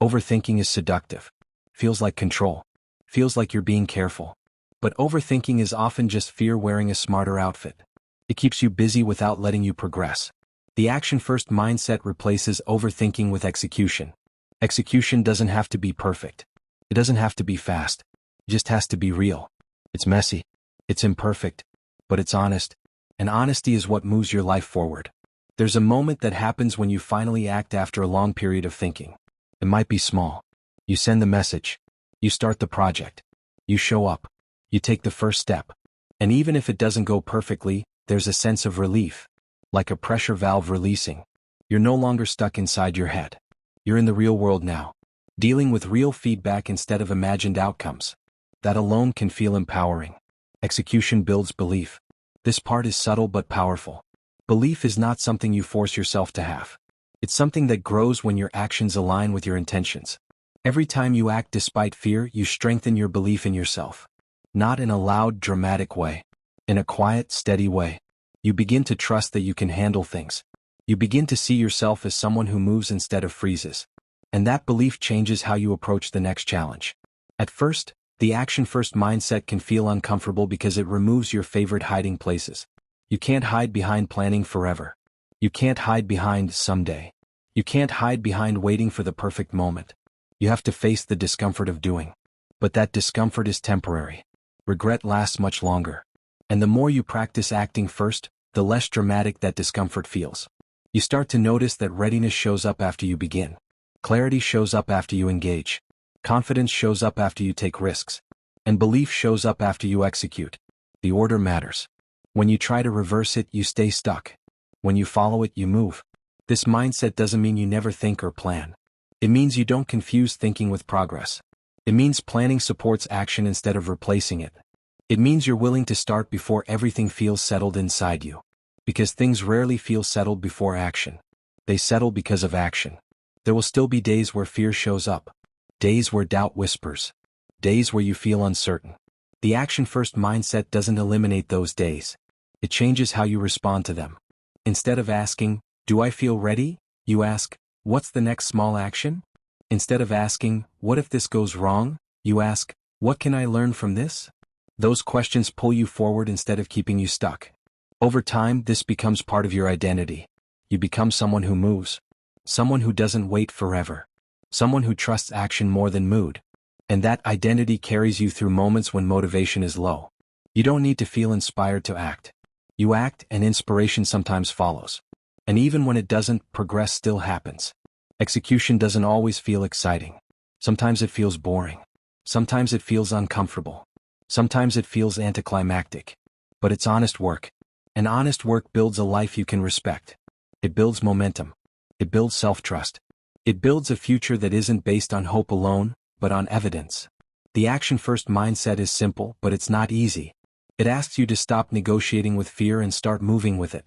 Overthinking is seductive. Feels like control. Feels like you're being careful. But overthinking is often just fear wearing a smarter outfit. It keeps you busy without letting you progress. The action-first mindset replaces overthinking with execution. Execution doesn't have to be perfect. It doesn't have to be fast. It just has to be real. It's messy. It's imperfect. But it's honest. And honesty is what moves your life forward. There's a moment that happens when you finally act after a long period of thinking. It might be small. You send the message. You start the project. You show up. You take the first step. And even if it doesn't go perfectly, there's a sense of relief. Like a pressure valve releasing. You're no longer stuck inside your head. You're in the real world now. Dealing with real feedback instead of imagined outcomes. That alone can feel empowering. Execution builds belief. This part is subtle but powerful. Belief is not something you force yourself to have. It's something that grows when your actions align with your intentions. Every time you act despite fear, you strengthen your belief in yourself. Not in a loud, dramatic way. In a quiet, steady way. You begin to trust that you can handle things. You begin to see yourself as someone who moves instead of freezes. And that belief changes how you approach the next challenge. At first, the action-first mindset can feel uncomfortable because it removes your favorite hiding places. You can't hide behind planning forever. You can't hide behind someday. You can't hide behind waiting for the perfect moment. You have to face the discomfort of doing. But that discomfort is temporary. Regret lasts much longer. And the more you practice acting first, the less dramatic that discomfort feels. You start to notice that readiness shows up after you begin. Clarity shows up after you engage. Confidence shows up after you take risks. And belief shows up after you execute. The order matters. When you try to reverse it, you stay stuck. When you follow it, you move. This mindset doesn't mean you never think or plan. It means you don't confuse thinking with progress. It means planning supports action instead of replacing it. It means you're willing to start before everything feels settled inside you. Because things rarely feel settled before action. They settle because of action. There will still be days where fear shows up. Days where doubt whispers. Days where you feel uncertain. The action-first mindset doesn't eliminate those days. It changes how you respond to them. Instead of asking, "Do I feel ready?" you ask, "What's the next small action?" Instead of asking, "What if this goes wrong?" you ask, "What can I learn from this?" Those questions pull you forward instead of keeping you stuck. Over time, this becomes part of your identity. You become someone who moves. Someone who doesn't wait forever. Someone who trusts action more than mood. And that identity carries you through moments when motivation is low. You don't need to feel inspired to act. You act and inspiration sometimes follows. And even when it doesn't, progress still happens. Execution doesn't always feel exciting. Sometimes it feels boring. Sometimes it feels uncomfortable. Sometimes it feels anticlimactic. But it's honest work. And honest work builds a life you can respect. It builds momentum. It builds self-trust. It builds a future that isn't based on hope alone, but on evidence. The action-first mindset is simple, but it's not easy. It asks you to stop negotiating with fear and start moving with it.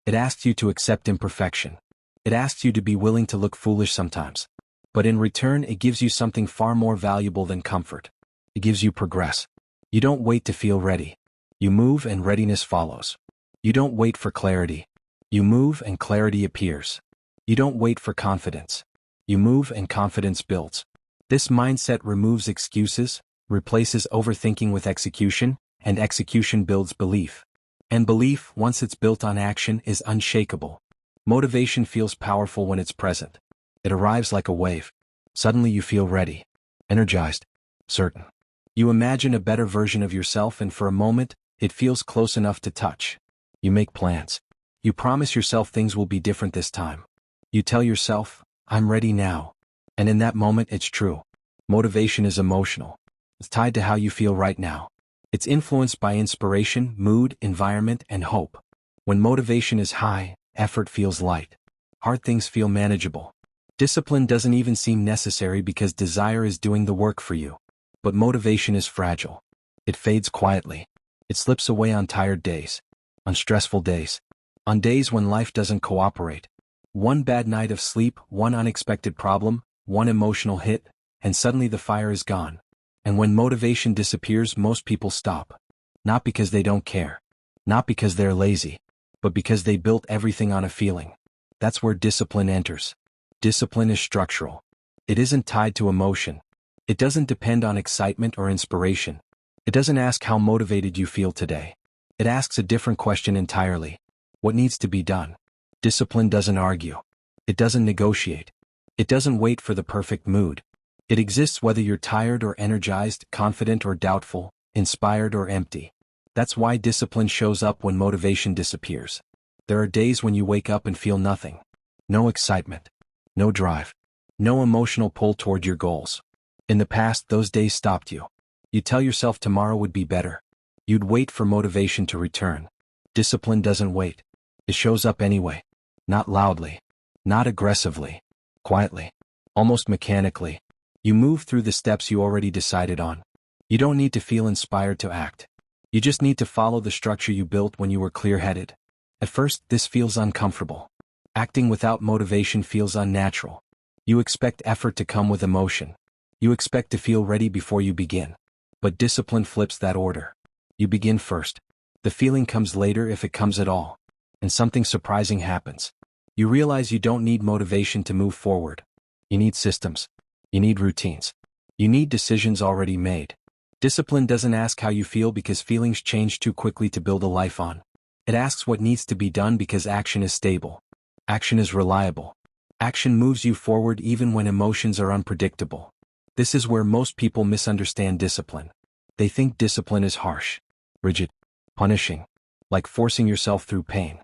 It asks you to accept imperfection. It asks you to be willing to look foolish sometimes. But in return, it gives you something far more valuable than comfort. It gives you progress. You don't wait to feel ready. You move and readiness follows. You don't wait for clarity. You move and clarity appears. You don't wait for confidence. You move and confidence builds. This mindset removes excuses, replaces overthinking with execution, and execution builds belief. And belief, once it's built on action, is unshakable. Motivation feels powerful when it's present. It arrives like a wave. Suddenly you feel ready, energized, certain. You imagine a better version of yourself, and for a moment, it feels close enough to touch. You make plans. You promise yourself things will be different this time. You tell yourself, I'm ready now. And in that moment, it's true. Motivation is emotional. It's tied to how you feel right now. It's influenced by inspiration, mood, environment, and hope. When motivation is high, effort feels light. Hard things feel manageable. Discipline doesn't even seem necessary because desire is doing the work for you. But motivation is fragile. It fades quietly. It slips away on tired days, on stressful days, on days when life doesn't cooperate. One bad night of sleep, one unexpected problem, one emotional hit, and suddenly the fire is gone. And when motivation disappears, most people stop. Not because they don't care. Not because they're lazy. But because they built everything on a feeling. That's where discipline enters. Discipline is structural. It isn't tied to emotion. It doesn't depend on excitement or inspiration. It doesn't ask how motivated you feel today. It asks a different question entirely. What needs to be done? Discipline doesn't argue. It doesn't negotiate. It doesn't wait for the perfect mood. It exists whether you're tired or energized, confident or doubtful, inspired or empty. That's why discipline shows up when motivation disappears. There are days when you wake up and feel nothing. No excitement. No drive. No emotional pull toward your goals. In the past, those days stopped you. You tell yourself tomorrow would be better. You'd wait for motivation to return. Discipline doesn't wait. It shows up anyway. Not loudly. Not aggressively. Quietly. Almost mechanically. You move through the steps you already decided on. You don't need to feel inspired to act. You just need to follow the structure you built when you were clear-headed. At first, this feels uncomfortable. Acting without motivation feels unnatural. You expect effort to come with emotion. You expect to feel ready before you begin. But discipline flips that order. You begin first. The feeling comes later if it comes at all. And something surprising happens. You realize you don't need motivation to move forward. You need systems. You need routines. You need decisions already made. Discipline doesn't ask how you feel because feelings change too quickly to build a life on. It asks what needs to be done because action is stable. Action is reliable. Action moves you forward even when emotions are unpredictable. This is where most people misunderstand discipline. They think discipline is harsh, rigid, punishing, like forcing yourself through pain.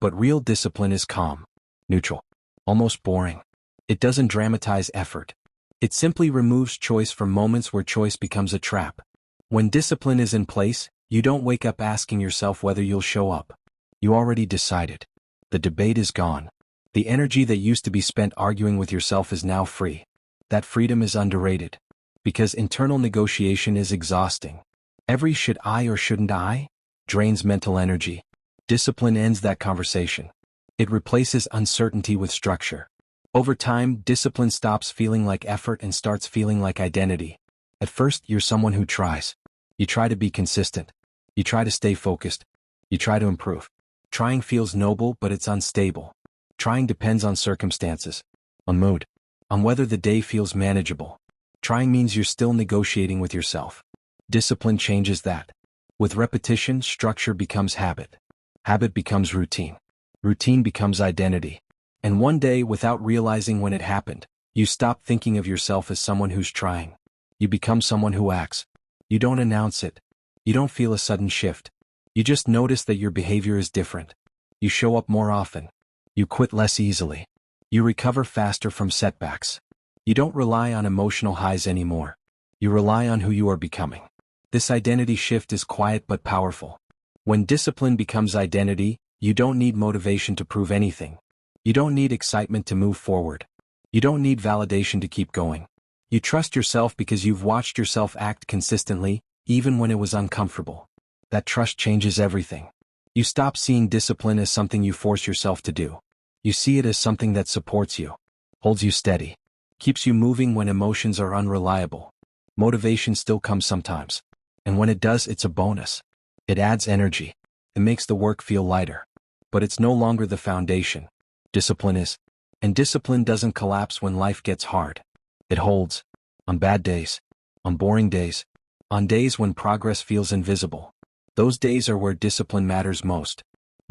But real discipline is calm, neutral, almost boring. It doesn't dramatize effort. It simply removes choice from moments where choice becomes a trap. When discipline is in place, you don't wake up asking yourself whether you'll show up. You already decided. The debate is gone. The energy that used to be spent arguing with yourself is now free. That freedom is underrated. Because internal negotiation is exhausting. Every should I or shouldn't I drains mental energy. Discipline ends that conversation. It replaces uncertainty with structure. Over time, discipline stops feeling like effort and starts feeling like identity. At first, you're someone who tries. You try to be consistent. You try to stay focused. You try to improve. Trying feels noble, but it's unstable. Trying depends on circumstances, on mood, on whether the day feels manageable. Trying means you're still negotiating with yourself. Discipline changes that. With repetition, structure becomes habit. Habit becomes routine. Routine becomes identity. And one day, without realizing when it happened, you stop thinking of yourself as someone who's trying. You become someone who acts. You don't announce it. You don't feel a sudden shift. You just notice that your behavior is different. You show up more often. You quit less easily. You recover faster from setbacks. You don't rely on emotional highs anymore. You rely on who you are becoming. This identity shift is quiet but powerful. When discipline becomes identity, you don't need motivation to prove anything. You don't need excitement to move forward. You don't need validation to keep going. You trust yourself because you've watched yourself act consistently, even when it was uncomfortable. That trust changes everything. You stop seeing discipline as something you force yourself to do. You see it as something that supports you, holds you steady, keeps you moving when emotions are unreliable. Motivation still comes sometimes. And when it does, it's a bonus. It adds energy. It makes the work feel lighter. But it's no longer the foundation. Discipline is. And discipline doesn't collapse when life gets hard. It holds. On bad days. On boring days. On days when progress feels invisible. Those days are where discipline matters most.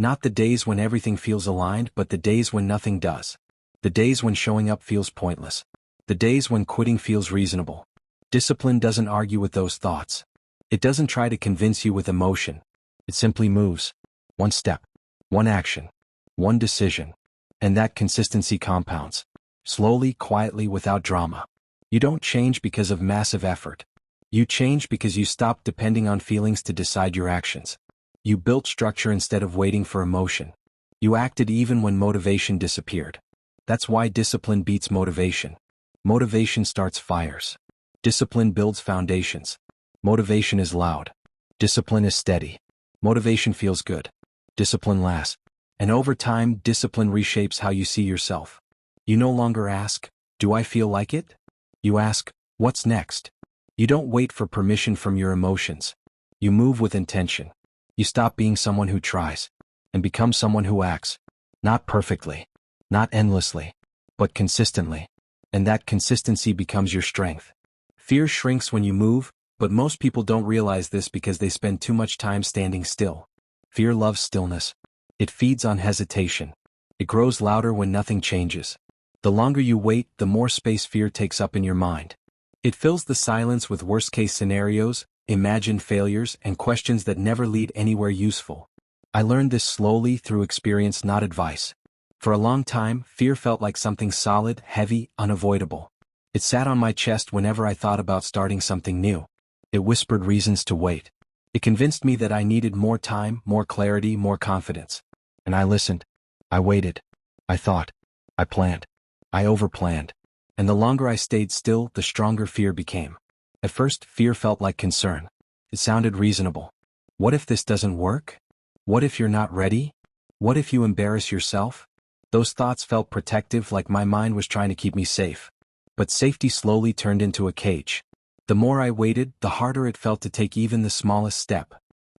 Not the days when everything feels aligned, but the days when nothing does. The days when showing up feels pointless. The days when quitting feels reasonable. Discipline doesn't argue with those thoughts. It doesn't try to convince you with emotion. It simply moves. One step. One action. One decision. And that consistency compounds. Slowly, quietly, without drama. You don't change because of massive effort. You change because you stop depending on feelings to decide your actions. You built structure instead of waiting for emotion. You acted even when motivation disappeared. That's why discipline beats motivation. Motivation starts fires. Discipline builds foundations. Motivation is loud. Discipline is steady. Motivation feels good. Discipline lasts. And over time, discipline reshapes how you see yourself. You no longer ask, "Do I feel like it?" You ask, "What's next?" You don't wait for permission from your emotions. You move with intention. You stop being someone who tries and become someone who acts. Not perfectly, not endlessly, but consistently. And that consistency becomes your strength. Fear shrinks when you move, but most people don't realize this because they spend too much time standing still. Fear loves stillness. It feeds on hesitation. It grows louder when nothing changes. The longer you wait, the more space fear takes up in your mind. It fills the silence with worst-case scenarios, imagined failures, and questions that never lead anywhere useful. I learned this slowly through experience, not advice. For a long time, fear felt like something solid, heavy, unavoidable. It sat on my chest whenever I thought about starting something new. It whispered reasons to wait. It convinced me that I needed more time, more clarity, more confidence. And I listened. I waited. I thought. I planned. I overplanned. And the longer I stayed still, the stronger fear became. At first, fear felt like concern. It sounded reasonable. What if this doesn't work? What if you're not ready? What if you embarrass yourself? Those thoughts felt protective, like my mind was trying to keep me safe. But safety slowly turned into a cage. The more I waited, the harder it felt to take even the smallest step.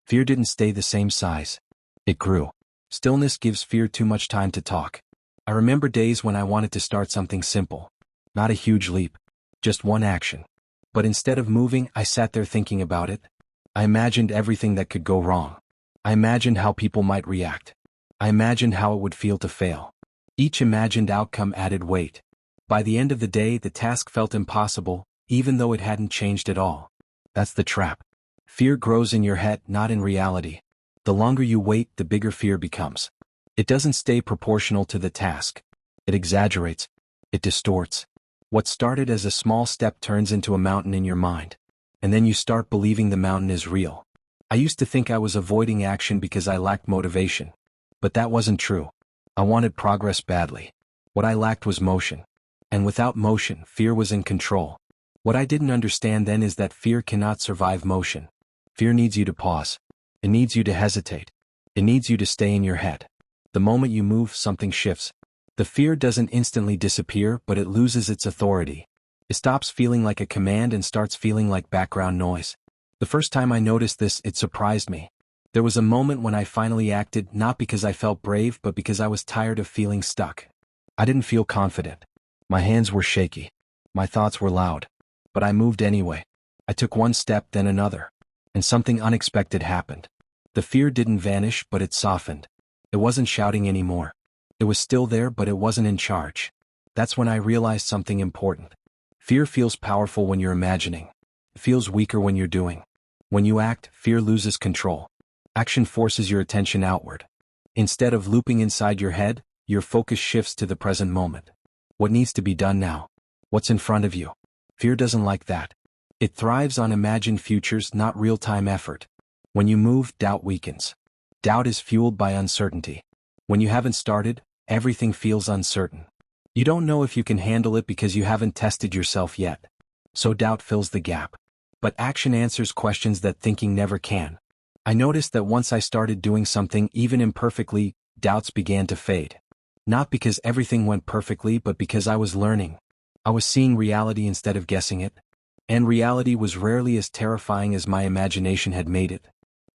Fear didn't stay the same size. It grew. Stillness gives fear too much time to talk. I remember days when I wanted to start something simple. Not a huge leap. Just one action. But instead of moving, I sat there thinking about it. I imagined everything that could go wrong. I imagined how people might react. I imagined how it would feel to fail. Each imagined outcome added weight. By the end of the day, the task felt impossible, even though it hadn't changed at all. That's the trap. Fear grows in your head, not in reality. The longer you wait, the bigger fear becomes. It doesn't stay proportional to the task. It exaggerates. It distorts. What started as a small step turns into a mountain in your mind. And then you start believing the mountain is real. I used to think I was avoiding action because I lacked motivation. But that wasn't true. I wanted progress badly. What I lacked was motion. And without motion, fear was in control. What I didn't understand then is that fear cannot survive motion. Fear needs you to pause. It needs you to hesitate. It needs you to stay in your head. The moment you move, something shifts. The fear doesn't instantly disappear, but it loses its authority. It stops feeling like a command and starts feeling like background noise. The first time I noticed this, it surprised me. There was a moment when I finally acted, not because I felt brave, but because I was tired of feeling stuck. I didn't feel confident. My hands were shaky. My thoughts were loud. But I moved anyway. I took one step, then another. And something unexpected happened. The fear didn't vanish, but it softened. It wasn't shouting anymore. It was still there, but it wasn't in charge. That's when I realized something important. Fear feels powerful when you're imagining. It feels weaker when you're doing. When you act, fear loses control. Action forces your attention outward. Instead of looping inside your head, your focus shifts to the present moment. What needs to be done now? What's in front of you? Fear doesn't like that. It thrives on imagined futures, not real-time effort. When you move, doubt weakens. Doubt is fueled by uncertainty. When you haven't started, everything feels uncertain. You don't know if you can handle it because you haven't tested yourself yet. So doubt fills the gap. But action answers questions that thinking never can. I noticed that once I started doing something, even imperfectly, doubts began to fade. Not because everything went perfectly, but because I was learning. I was seeing reality instead of guessing it. And reality was rarely as terrifying as my imagination had made it.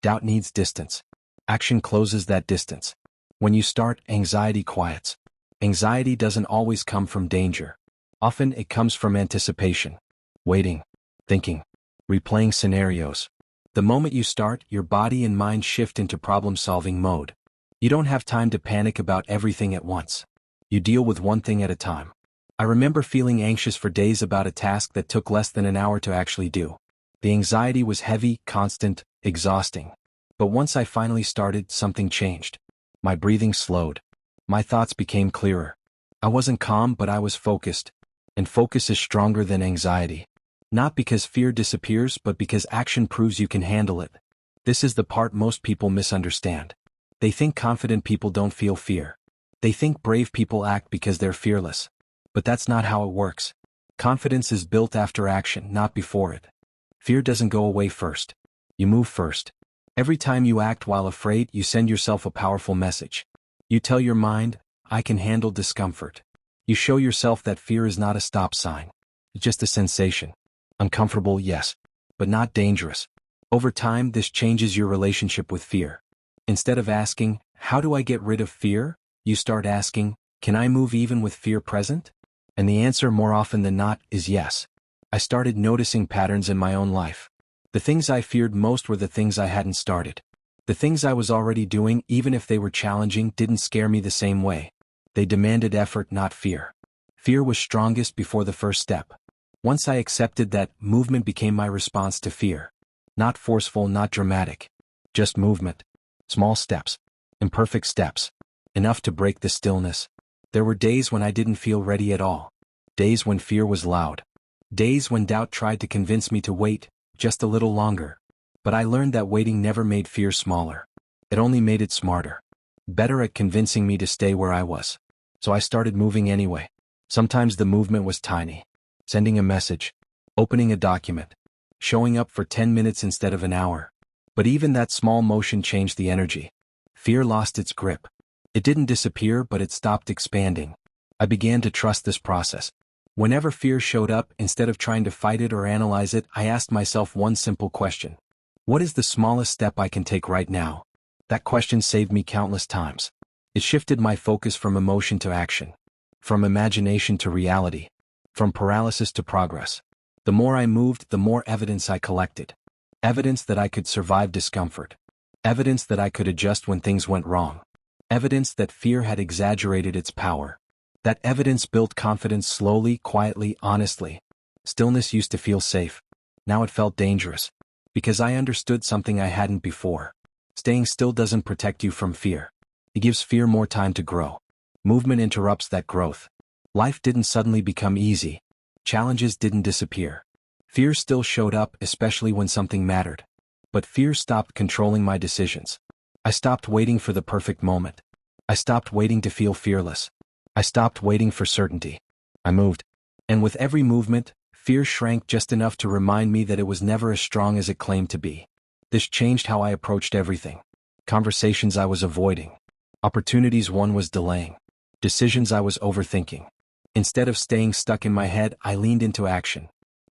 Doubt needs distance. Action closes that distance. When you start, anxiety quiets. Anxiety doesn't always come from danger. Often it comes from anticipation. Waiting. Thinking. Replaying scenarios. The moment you start, your body and mind shift into problem-solving mode. You don't have time to panic about everything at once. You deal with one thing at a time. I remember feeling anxious for days about a task that took less than an hour to actually do. The anxiety was heavy, constant, exhausting. But once I finally started, something changed. My breathing slowed. My thoughts became clearer. I wasn't calm, but I was focused. And focus is stronger than anxiety. Not because fear disappears, but because action proves you can handle it. This is the part most people misunderstand. They think confident people don't feel fear. They think brave people act because they're fearless. But that's not how it works. Confidence is built after action, not before it. Fear doesn't go away first. You move first. Every time you act while afraid, you send yourself a powerful message. You tell your mind, I can handle discomfort. You show yourself that fear is not a stop sign. It's just a sensation. Uncomfortable, yes, but not dangerous. Over time, this changes your relationship with fear. Instead of asking, how do I get rid of fear? You start asking, can I move even with fear present? And the answer, more often than not, is yes. I started noticing patterns in my own life. The things I feared most were the things I hadn't started. The things I was already doing, even if they were challenging, didn't scare me the same way. They demanded effort, not fear. Fear was strongest before the first step. Once I accepted that, movement became my response to fear. Not forceful, not dramatic. Just movement. Small steps. Imperfect steps. Enough to break the stillness. There were days when I didn't feel ready at all. Days when fear was loud. Days when doubt tried to convince me to wait, just a little longer. But I learned that waiting never made fear smaller. It only made it smarter. Better at convincing me to stay where I was. So I started moving anyway. Sometimes the movement was tiny. Sending a message. Opening a document. Showing up for 10 minutes instead of an hour. But even that small motion changed the energy. Fear lost its grip. It didn't disappear, but it stopped expanding. I began to trust this process. Whenever fear showed up, instead of trying to fight it or analyze it, I asked myself one simple question. What is the smallest step I can take right now? That question saved me countless times. It shifted my focus from emotion to action. From imagination to reality. From paralysis to progress. The more I moved, the more evidence I collected. Evidence that I could survive discomfort. Evidence that I could adjust when things went wrong. Evidence that fear had exaggerated its power. That evidence built confidence slowly, quietly, honestly. Stillness used to feel safe. Now it felt dangerous. Because I understood something I hadn't before. Staying still doesn't protect you from fear. It gives fear more time to grow. Movement interrupts that growth. Life didn't suddenly become easy. Challenges didn't disappear. Fear still showed up, especially when something mattered. But fear stopped controlling my decisions. I stopped waiting for the perfect moment. I stopped waiting to feel fearless. I stopped waiting for certainty. I moved. And with every movement, fear shrank just enough to remind me that it was never as strong as it claimed to be. This changed how I approached everything. Conversations I was avoiding. Opportunities one was delaying. Decisions I was overthinking. Instead of staying stuck in my head, I leaned into action.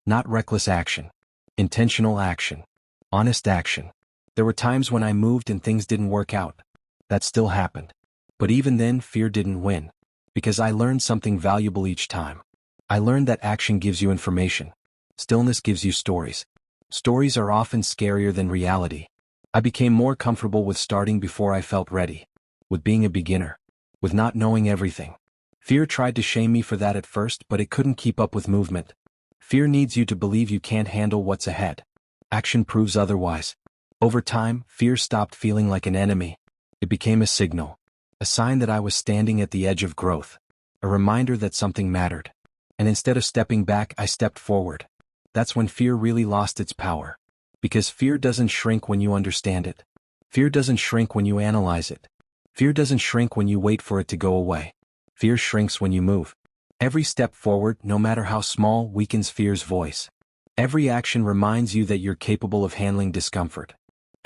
Not reckless action. Intentional action. Honest action. There were times when I moved and things didn't work out. That still happened. But even then, fear didn't win. Because I learned something valuable each time. I learned that action gives you information. Stillness gives you stories. Stories are often scarier than reality. I became more comfortable with starting before I felt ready. With being a beginner. With not knowing everything. Fear tried to shame me for that at first, but it couldn't keep up with movement. Fear needs you to believe you can't handle what's ahead. Action proves otherwise. Over time, fear stopped feeling like an enemy. It became a signal. A sign that I was standing at the edge of growth. A reminder that something mattered. And instead of stepping back, I stepped forward. That's when fear really lost its power. Because fear doesn't shrink when you understand it. Fear doesn't shrink when you analyze it. Fear doesn't shrink when you wait for it to go away. Fear shrinks when you move. Every step forward, no matter how small, weakens fear's voice. Every action reminds you that you're capable of handling discomfort.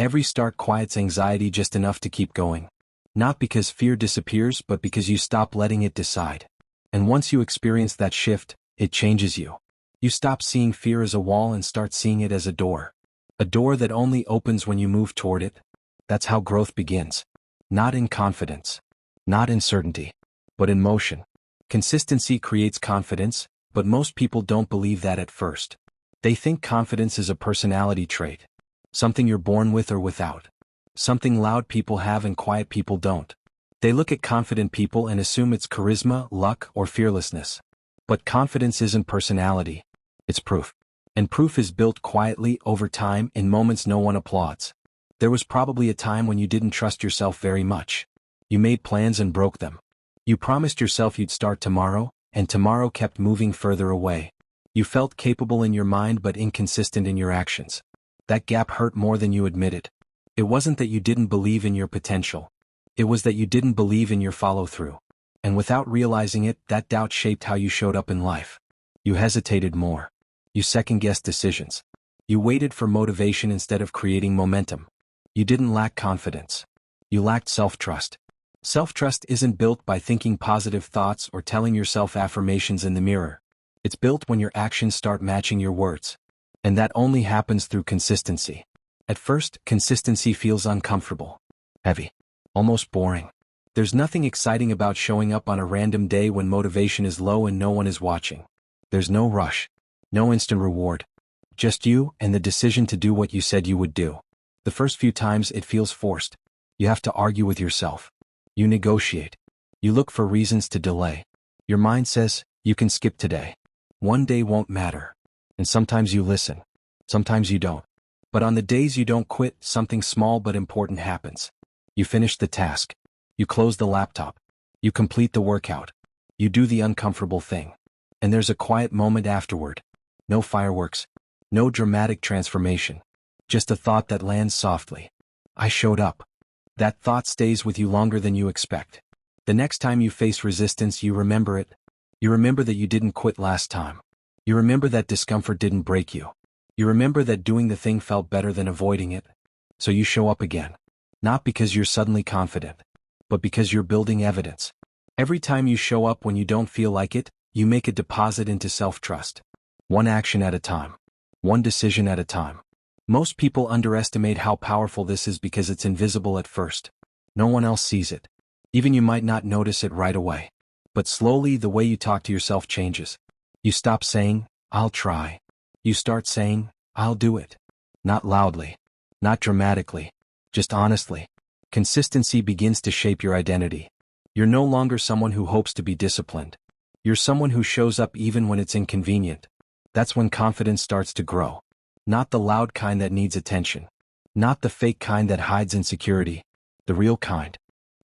Every start quiets anxiety just enough to keep going. Not because fear disappears, but because you stop letting it decide. And once you experience that shift, it changes you. You stop seeing fear as a wall and start seeing it as a door. A door that only opens when you move toward it. That's how growth begins. Not in confidence. Not in certainty. But in motion. Consistency creates confidence, but most people don't believe that at first. They think confidence is a personality trait. Something you're born with or without. something loud people have and quiet people don't. They look at confident people and assume it's charisma, luck, or fearlessness. But confidence isn't personality. It's proof. And proof is built quietly, over time, in moments no one applauds. There was probably a time when you didn't trust yourself very much. You made plans and broke them. You promised yourself you'd start tomorrow, and tomorrow kept moving further away. You felt capable in your mind but inconsistent in your actions. That gap hurt more than you admitted. It wasn't that you didn't believe in your potential. It was that you didn't believe in your follow-through. And without realizing it, that doubt shaped how you showed up in life. You hesitated more. You second-guessed decisions. You waited for motivation instead of creating momentum. You didn't lack confidence. You lacked self-trust. Self-trust isn't built by thinking positive thoughts or telling yourself affirmations in the mirror. It's built when your actions start matching your words. And that only happens through consistency. At first, consistency feels uncomfortable, heavy, almost boring. There's nothing exciting about showing up on a random day when motivation is low and no one is watching. There's no rush, no instant reward. Just you and the decision to do what you said you would do. The first few times it feels forced. You have to argue with yourself. You negotiate. You look for reasons to delay. Your mind says, you can skip today. One day won't matter. And sometimes you listen. Sometimes you don't. But on the days you don't quit, something small but important happens. You finish the task. You close the laptop. You complete the workout. You do the uncomfortable thing. And there's a quiet moment afterward. No fireworks. No dramatic transformation. Just a thought that lands softly. I showed up. That thought stays with you longer than you expect. The next time you face resistance, you remember it. You remember that you didn't quit last time. You remember that discomfort didn't break you. You remember that doing the thing felt better than avoiding it. So you show up again. Not because you're suddenly confident, but because you're building evidence. Every time you show up when you don't feel like it, you make a deposit into self-trust. One action at a time. One decision at a time. Most people underestimate how powerful this is because it's invisible at first. No one else sees it. Even you might not notice it right away. But slowly the way you talk to yourself changes. You stop saying, I'll try. You start saying, I'll do it. Not loudly. Not dramatically. Just honestly. Consistency begins to shape your identity. You're no longer someone who hopes to be disciplined. You're someone who shows up even when it's inconvenient. That's when confidence starts to grow. Not the loud kind that needs attention. Not the fake kind that hides insecurity. The real kind.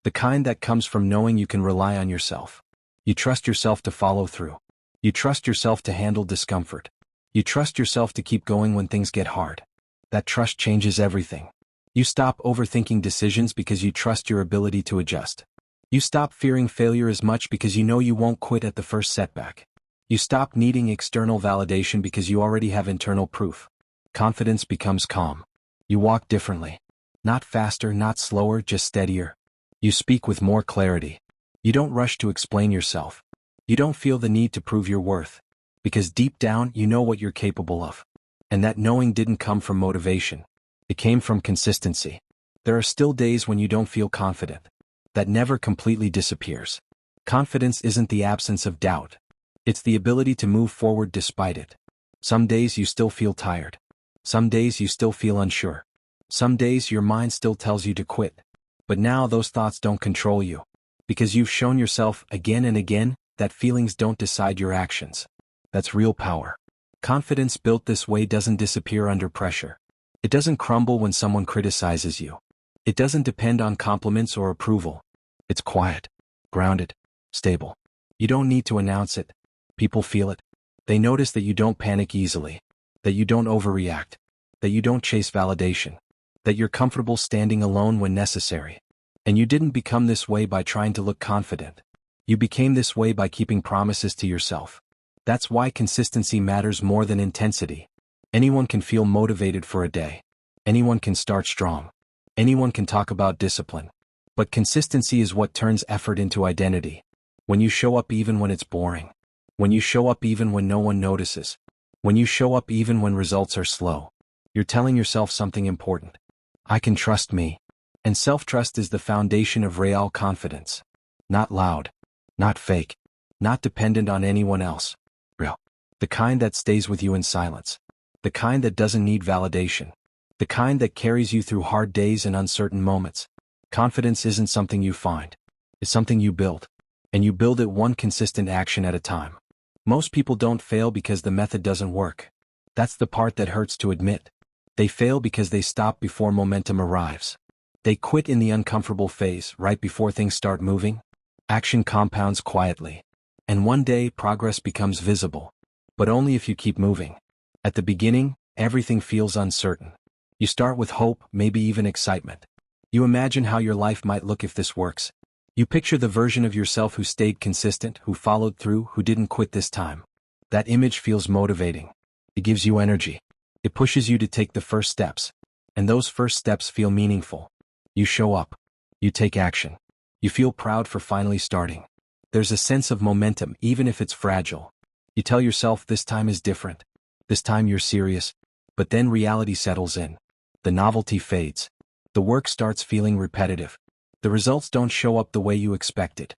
The kind that comes from knowing you can rely on yourself. You trust yourself to follow through. You trust yourself to handle discomfort. You trust yourself to keep going when things get hard. That trust changes everything. You stop overthinking decisions because you trust your ability to adjust. You stop fearing failure as much because you know you won't quit at the first setback. You stop needing external validation because you already have internal proof. Confidence becomes calm. You walk differently. Not faster, not slower, just steadier. You speak with more clarity. You don't rush to explain yourself. You don't feel the need to prove your worth. Because deep down, you know what you're capable of. And that knowing didn't come from motivation. It came from consistency. There are still days when you don't feel confident. That never completely disappears. Confidence isn't the absence of doubt. It's the ability to move forward despite it. Some days you still feel tired. Some days you still feel unsure. Some days your mind still tells you to quit. But now those thoughts don't control you. Because you've shown yourself again and again that feelings don't decide your actions. That's real power. Confidence built this way doesn't disappear under pressure. It doesn't crumble when someone criticizes you. It doesn't depend on compliments or approval. It's quiet, grounded, stable. You don't need to announce it. People feel it. They notice that you don't panic easily, that you don't overreact, that you don't chase validation, that you're comfortable standing alone when necessary. And you didn't become this way by trying to look confident. You became this way by keeping promises to yourself. That's why consistency matters more than intensity. Anyone can feel motivated for a day. Anyone can start strong. Anyone can talk about discipline. But consistency is what turns effort into identity. When you show up even when it's boring. When you show up even when no one notices. When you show up even when results are slow. You're telling yourself something important. I can trust me. And self-trust is the foundation of real confidence. Not loud. Not fake. Not dependent on anyone else. Real. The kind that stays with you in silence. The kind that doesn't need validation. The kind that carries you through hard days and uncertain moments. Confidence isn't something you find. It's something you build. And you build it one consistent action at a time. Most people don't fail because the method doesn't work. That's the part that hurts to admit. They fail because they stop before momentum arrives. They quit in the uncomfortable phase, right before things start moving. Action compounds quietly. And one day, progress becomes visible. But only if you keep moving. At the beginning, everything feels uncertain. You start with hope, maybe even excitement. You imagine how your life might look if this works. You picture the version of yourself who stayed consistent, who followed through, who didn't quit this time. That image feels motivating. It gives you energy. It pushes you to take the first steps. And those first steps feel meaningful. You show up. You take action. You feel proud for finally starting. There's a sense of momentum, even if it's fragile. You tell yourself this time is different. This time you're serious. But then reality settles in. The novelty fades. The work starts feeling repetitive. The results don't show up the way you expected.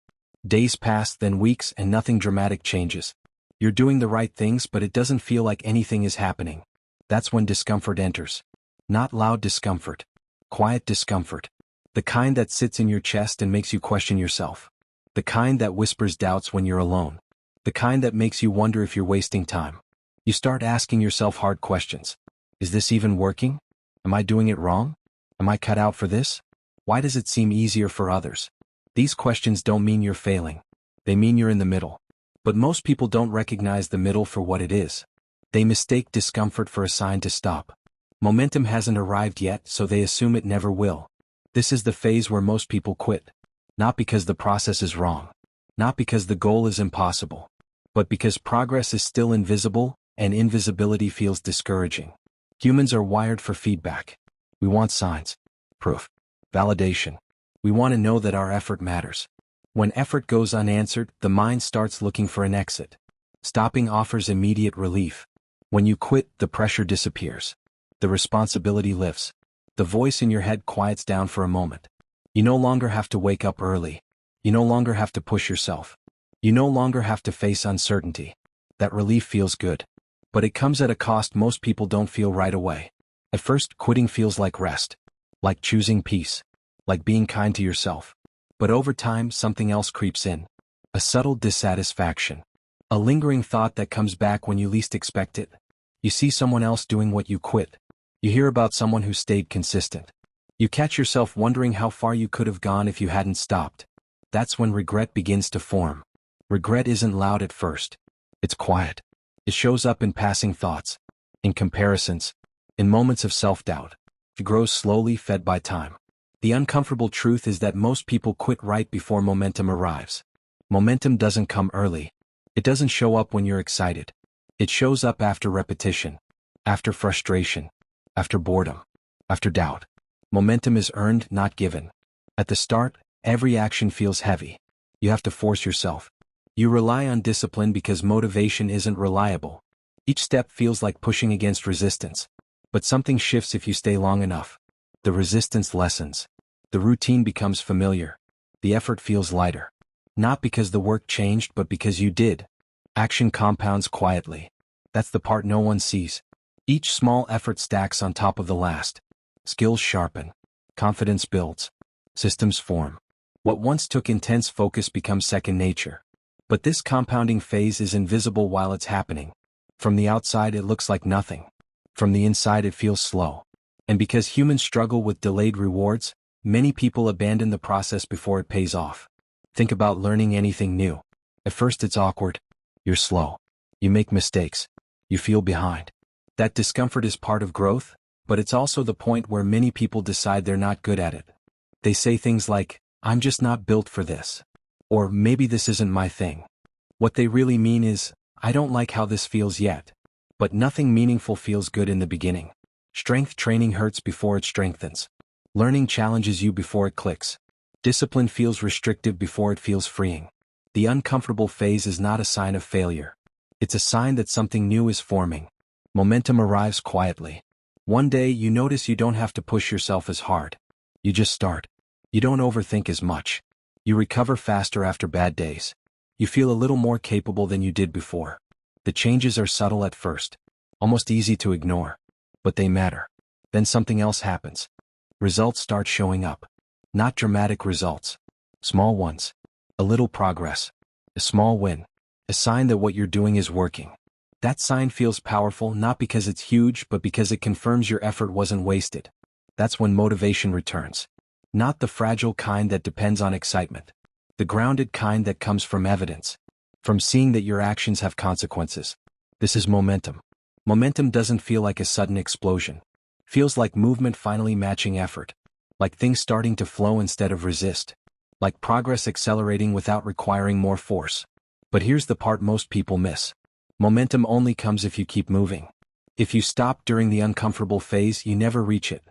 Days pass, then weeks, and nothing dramatic changes. You're doing the right things, but it doesn't feel like anything is happening. That's when discomfort enters. Not loud discomfort. Quiet discomfort. The kind that sits in your chest and makes you question yourself. The kind that whispers doubts when you're alone. The kind that makes you wonder if you're wasting time. You start asking yourself hard questions. Is this even working? Am I doing it wrong? Am I cut out for this? Why does it seem easier for others? These questions don't mean you're failing. They mean you're in the middle. But most people don't recognize the middle for what it is. They mistake discomfort for a sign to stop. Momentum hasn't arrived yet, so they assume it never will. This is the phase where most people quit. Not because the process is wrong. Not because the goal is impossible. But because progress is still invisible, and invisibility feels discouraging. Humans are wired for feedback. We want signs. Proof. Validation. We want to know that our effort matters. When effort goes unanswered, the mind starts looking for an exit. Stopping offers immediate relief. When you quit, the pressure disappears. The responsibility lifts. The voice in your head quiets down for a moment. You no longer have to wake up early. You no longer have to push yourself. You no longer have to face uncertainty. That relief feels good. But it comes at a cost most people don't feel right away. At first, quitting feels like rest. Like choosing peace. Like being kind to yourself. But over time, something else creeps in. A subtle dissatisfaction. A lingering thought that comes back when you least expect it. You see someone else doing what you quit. You hear about someone who stayed consistent. You catch yourself wondering how far you could have gone if you hadn't stopped. That's when regret begins to form. Regret isn't loud at first. It's quiet. It shows up in passing thoughts. In comparisons. In moments of self-doubt. It grows slowly, fed by time. The uncomfortable truth is that most people quit right before momentum arrives. Momentum doesn't come early. It doesn't show up when you're excited. It shows up after repetition. After frustration. After boredom. After doubt. Momentum is earned, not given. At the start, every action feels heavy. You have to force yourself. You rely on discipline because motivation isn't reliable. Each step feels like pushing against resistance. But something shifts if you stay long enough. The resistance lessens. The routine becomes familiar. The effort feels lighter. Not because the work changed, but because you did. Action compounds quietly. That's the part no one sees. Each small effort stacks on top of the last. Skills sharpen. Confidence builds. Systems form. What once took intense focus becomes second nature. But this compounding phase is invisible while it's happening. From the outside it looks like nothing. From the inside it feels slow. And because humans struggle with delayed rewards, many people abandon the process before it pays off. Think about learning anything new. At first it's awkward. You're slow. You make mistakes. You feel behind. That discomfort is part of growth, but it's also the point where many people decide they're not good at it. They say things like, "I'm just not built for this." Or, "Maybe this isn't my thing." What they really mean is, "I don't like how this feels yet." But nothing meaningful feels good in the beginning. Strength training hurts before it strengthens. Learning challenges you before it clicks. Discipline feels restrictive before it feels freeing. The uncomfortable phase is not a sign of failure. It's a sign that something new is forming. Momentum arrives quietly. One day you notice you don't have to push yourself as hard. You just start. You don't overthink as much. You recover faster after bad days. You feel a little more capable than you did before. The changes are subtle at first. Almost easy to ignore. But they matter. Then something else happens. Results start showing up. Not dramatic results. Small ones. A little progress. A small win. A sign that what you're doing is working. That sign feels powerful not because it's huge but because it confirms your effort wasn't wasted. That's when motivation returns. Not the fragile kind that depends on excitement. The grounded kind that comes from evidence. From seeing that your actions have consequences. This is momentum. Momentum doesn't feel like a sudden explosion. Feels like movement finally matching effort. Like things starting to flow instead of resist. Like progress accelerating without requiring more force. But here's the part most people miss. Momentum only comes if you keep moving. If you stop during the uncomfortable phase, you never reach it.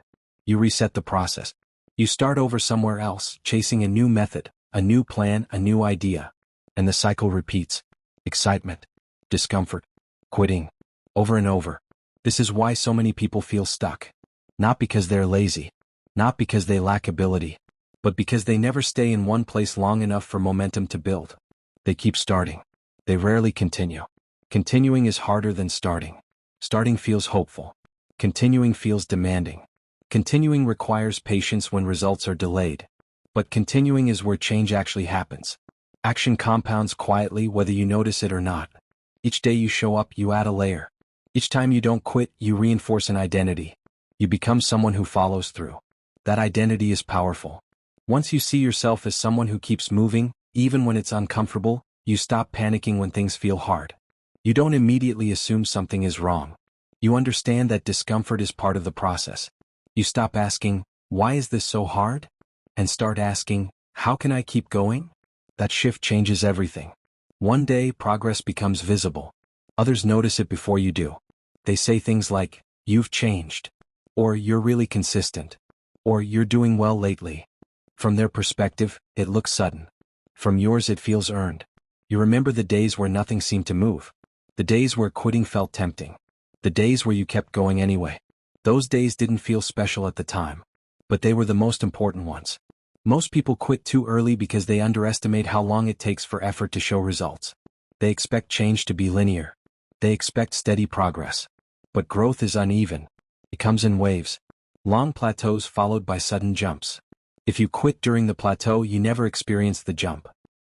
You reset the process. You start over somewhere else, chasing a new method, a new plan, a new idea. And the cycle repeats. Excitement. Discomfort. Quitting. Over and over. This is why so many people feel stuck. Not because they're lazy. Not because they lack ability. But because they never stay in one place long enough for momentum to build. They keep starting. They rarely continue. Continuing is harder than starting. Starting feels hopeful. Continuing feels demanding. Continuing requires patience when results are delayed. But continuing is where change actually happens. Action compounds quietly whether you notice it or not. Each day you show up, you add a layer. Each time you don't quit, you reinforce an identity. You become someone who follows through. That identity is powerful. Once you see yourself as someone who keeps moving, even when it's uncomfortable, you stop panicking when things feel hard. You don't immediately assume something is wrong. You understand that discomfort is part of the process. You stop asking, why is this so hard? And start asking, how can I keep going? That shift changes everything. One day, progress becomes visible. Others notice it before you do. They say things like, you've changed. Or you're really consistent. Or you're doing well lately. From their perspective, it looks sudden. From yours, it feels earned. You remember the days where nothing seemed to move. The days where quitting felt tempting. The days where you kept going anyway. Those days didn't feel special at the time. But they were the most important ones. Most people quit too early because they underestimate how long it takes for effort to show results. They expect change to be linear. They expect steady progress. But growth is uneven. It comes in waves. Long plateaus followed by sudden jumps. If you quit during the plateau, you never experience the jump.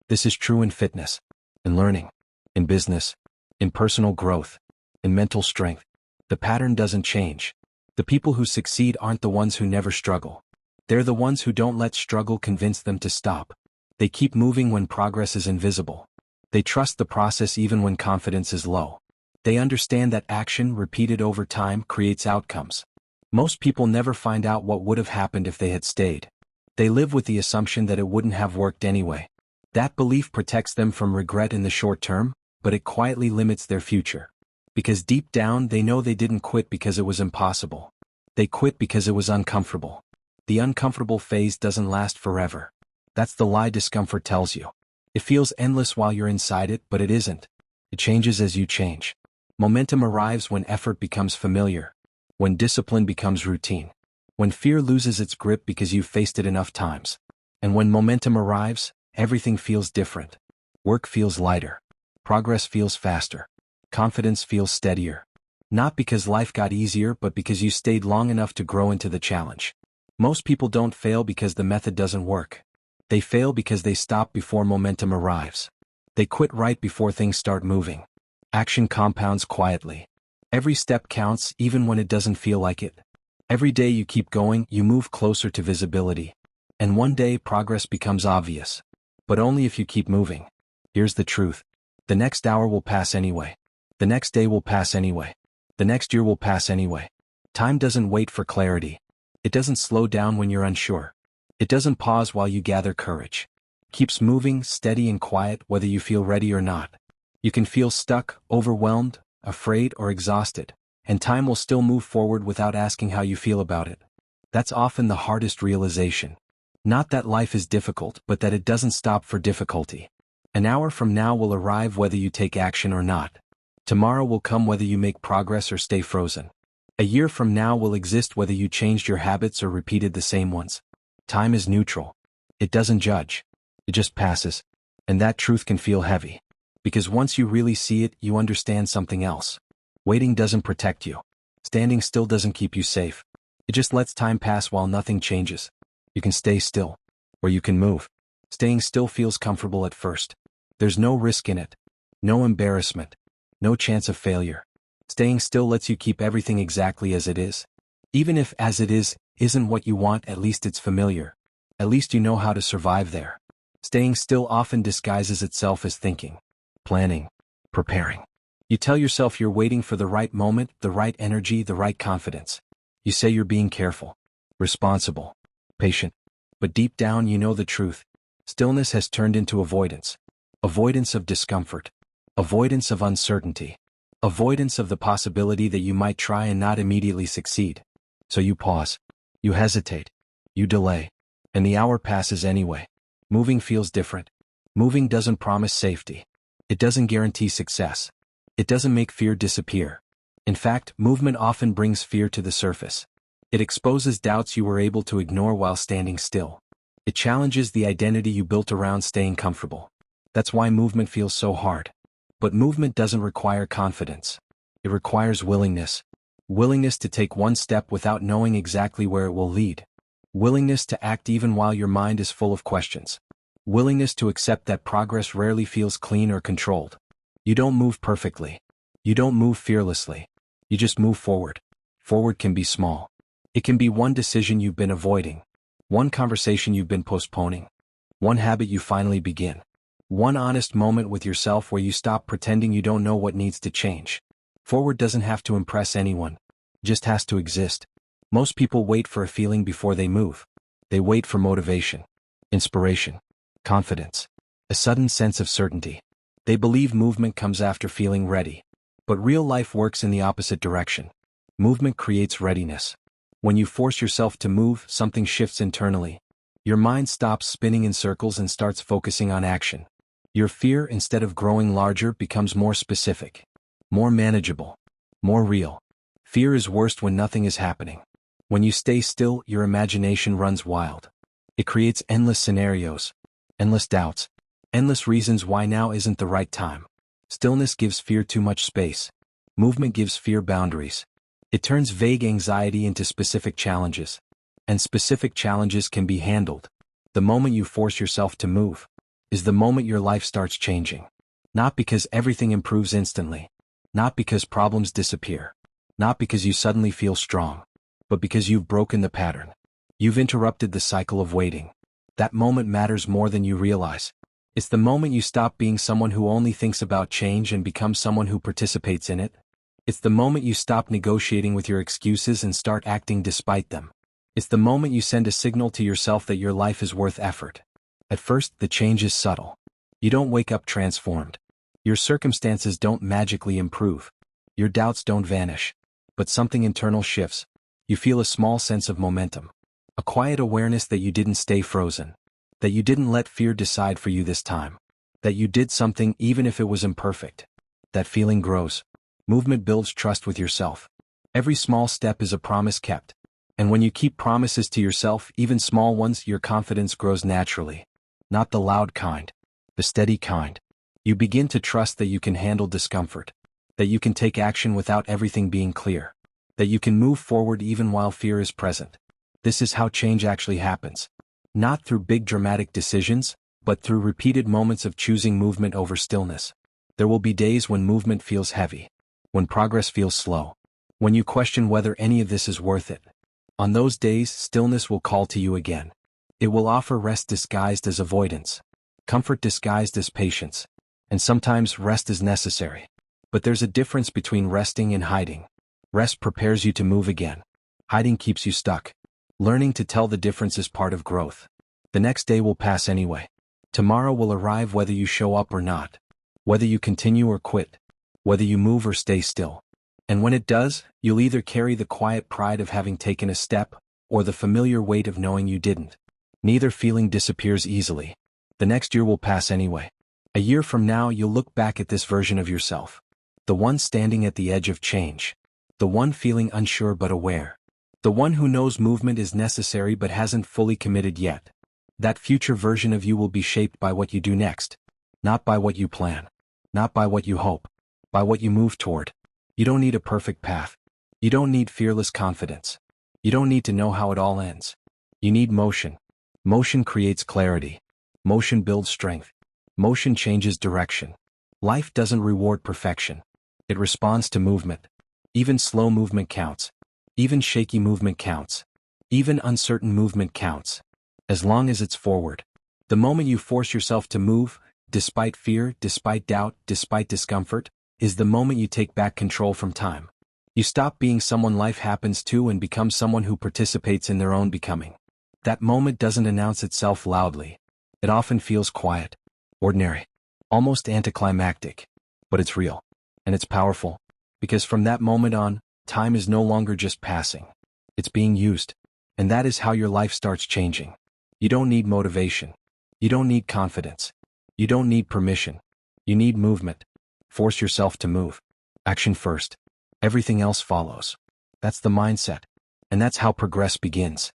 This is true in fitness, in learning, in business, in personal growth, in mental strength. The pattern doesn't change. The people who succeed aren't the ones who never struggle. They're the ones who don't let struggle convince them to stop. They keep moving when progress is invisible. They trust the process even when confidence is low. They understand that action repeated over time creates outcomes. Most people never find out what would have happened if they had stayed. They live with the assumption that it wouldn't have worked anyway. That belief protects them from regret in the short term, but it quietly limits their future. Because deep down they know they didn't quit because it was impossible. They quit because it was uncomfortable. The uncomfortable phase doesn't last forever. That's the lie discomfort tells you. It feels endless while you're inside it, but it isn't. It changes as you change. Momentum arrives when effort becomes familiar. When discipline becomes routine. When fear loses its grip because you've faced it enough times. And when momentum arrives, everything feels different. Work feels lighter. Progress feels faster. Confidence feels steadier. Not because life got easier, but because you stayed long enough to grow into the challenge. Most people don't fail because the method doesn't work. They fail because they stop before momentum arrives. They quit right before things start moving. Action compounds quietly. Every step counts even when it doesn't feel like it. Every day you keep going, you move closer to visibility. And one day progress becomes obvious. But only if you keep moving. Here's the truth. The next hour will pass anyway. The next day will pass anyway. The next year will pass anyway. Time doesn't wait for clarity. It doesn't slow down when you're unsure. It doesn't pause while you gather courage. It keeps moving, steady and quiet, whether you feel ready or not. You can feel stuck, overwhelmed, afraid, or exhausted, and time will still move forward without asking how you feel about it. That's often the hardest realization. Not that life is difficult, but that it doesn't stop for difficulty. An hour from now will arrive whether you take action or not. Tomorrow will come whether you make progress or stay frozen. A year from now will exist whether you changed your habits or repeated the same ones. Time is neutral. It doesn't judge. It just passes. And that truth can feel heavy. Because once you really see it, you understand something else. Waiting doesn't protect you. Standing still doesn't keep you safe. It just lets time pass while nothing changes. You can stay still, or you can move. Staying still feels comfortable at first. There's no risk in it. No embarrassment. No chance of failure. Staying still lets you keep everything exactly as it is. Even if as it is isn't what you want, at least it's familiar. At least you know how to survive there. Staying still often disguises itself as thinking, planning, preparing. You tell yourself you're waiting for the right moment, the right energy, the right confidence. You say you're being careful, responsible, patient. But deep down you know the truth. Stillness has turned into avoidance. Avoidance of discomfort. Avoidance of uncertainty. Avoidance of the possibility that you might try and not immediately succeed. So you pause. You hesitate. You delay. And the hour passes anyway. Moving feels different. Moving doesn't promise safety. It doesn't guarantee success. It doesn't make fear disappear. In fact, movement often brings fear to the surface. It exposes doubts you were able to ignore while standing still. It challenges the identity you built around staying comfortable. That's why movement feels so hard. But movement doesn't require confidence. It requires willingness. Willingness to take one step without knowing exactly where it will lead. Willingness to act even while your mind is full of questions. Willingness to accept that progress rarely feels clean or controlled. You don't move perfectly. You don't move fearlessly. You just move forward. Forward can be small. It can be one decision you've been avoiding. One conversation you've been postponing. One habit you finally begin. One honest moment with yourself where you stop pretending you don't know what needs to change. Forward doesn't have to impress anyone. It just has to exist. Most people wait for a feeling before they move. They wait for motivation, inspiration, confidence, a sudden sense of certainty. They believe movement comes after feeling ready. But real life works in the opposite direction. Movement creates readiness. When you force yourself to move, something shifts internally. Your mind stops spinning in circles and starts focusing on action. Your fear, instead of growing larger, becomes more specific, more manageable, more real. Fear is worst when nothing is happening. When you stay still, your imagination runs wild. It creates endless scenarios, endless doubts, endless reasons why now isn't the right time. Stillness gives fear too much space. Movement gives fear boundaries. It turns vague anxiety into specific challenges. And specific challenges can be handled. The moment you force yourself to move is the moment your life starts changing. Not because everything improves instantly. Not because problems disappear. Not because you suddenly feel strong. But because you've broken the pattern. You've interrupted the cycle of waiting. That moment matters more than you realize. It's the moment you stop being someone who only thinks about change and become someone who participates in it. It's the moment you stop negotiating with your excuses and start acting despite them. It's the moment you send a signal to yourself that your life is worth effort. At first, the change is subtle. You don't wake up transformed. Your circumstances don't magically improve. Your doubts don't vanish. But something internal shifts. You feel a small sense of momentum. A quiet awareness that you didn't stay frozen. That you didn't let fear decide for you this time. That you did something even if it was imperfect. That feeling grows. Movement builds trust with yourself. Every small step is a promise kept. And when you keep promises to yourself, even small ones, your confidence grows naturally. Not the loud kind. The steady kind. You begin to trust that you can handle discomfort. That you can take action without everything being clear. That you can move forward even while fear is present. This is how change actually happens. Not through big dramatic decisions, but through repeated moments of choosing movement over stillness. There will be days when movement feels heavy. When progress feels slow. When you question whether any of this is worth it. On those days, stillness will call to you again. It will offer rest disguised as avoidance. Comfort disguised as patience. And sometimes rest is necessary. But there's a difference between resting and hiding. Rest prepares you to move again. Hiding keeps you stuck. Learning to tell the difference is part of growth. The next day will pass anyway. Tomorrow will arrive whether you show up or not. Whether you continue or quit. Whether you move or stay still. And when it does, you'll either carry the quiet pride of having taken a step, or the familiar weight of knowing you didn't. Neither feeling disappears easily. The next year will pass anyway. A year from now you'll look back at this version of yourself. The one standing at the edge of change. The one feeling unsure but aware. The one who knows movement is necessary but hasn't fully committed yet. That future version of you will be shaped by what you do next. Not by what you plan. Not by what you hope. By what you move toward. You don't need a perfect path. You don't need fearless confidence. You don't need to know how it all ends. You need motion. Motion creates clarity. Motion builds strength. Motion changes direction. Life doesn't reward perfection. It responds to movement. Even slow movement counts. Even shaky movement counts. Even uncertain movement counts. As long as it's forward. The moment you force yourself to move, despite fear, despite doubt, despite discomfort, is the moment you take back control from time. You stop being someone life happens to and become someone who participates in their own becoming. That moment doesn't announce itself loudly. It often feels quiet, ordinary, almost anticlimactic. But it's real. And it's powerful. Because from that moment on, time is no longer just passing. It's being used. And that is how your life starts changing. You don't need motivation. You don't need confidence. You don't need permission. You need movement. Force yourself to move. Action first. Everything else follows. That's the mindset. And that's how progress begins.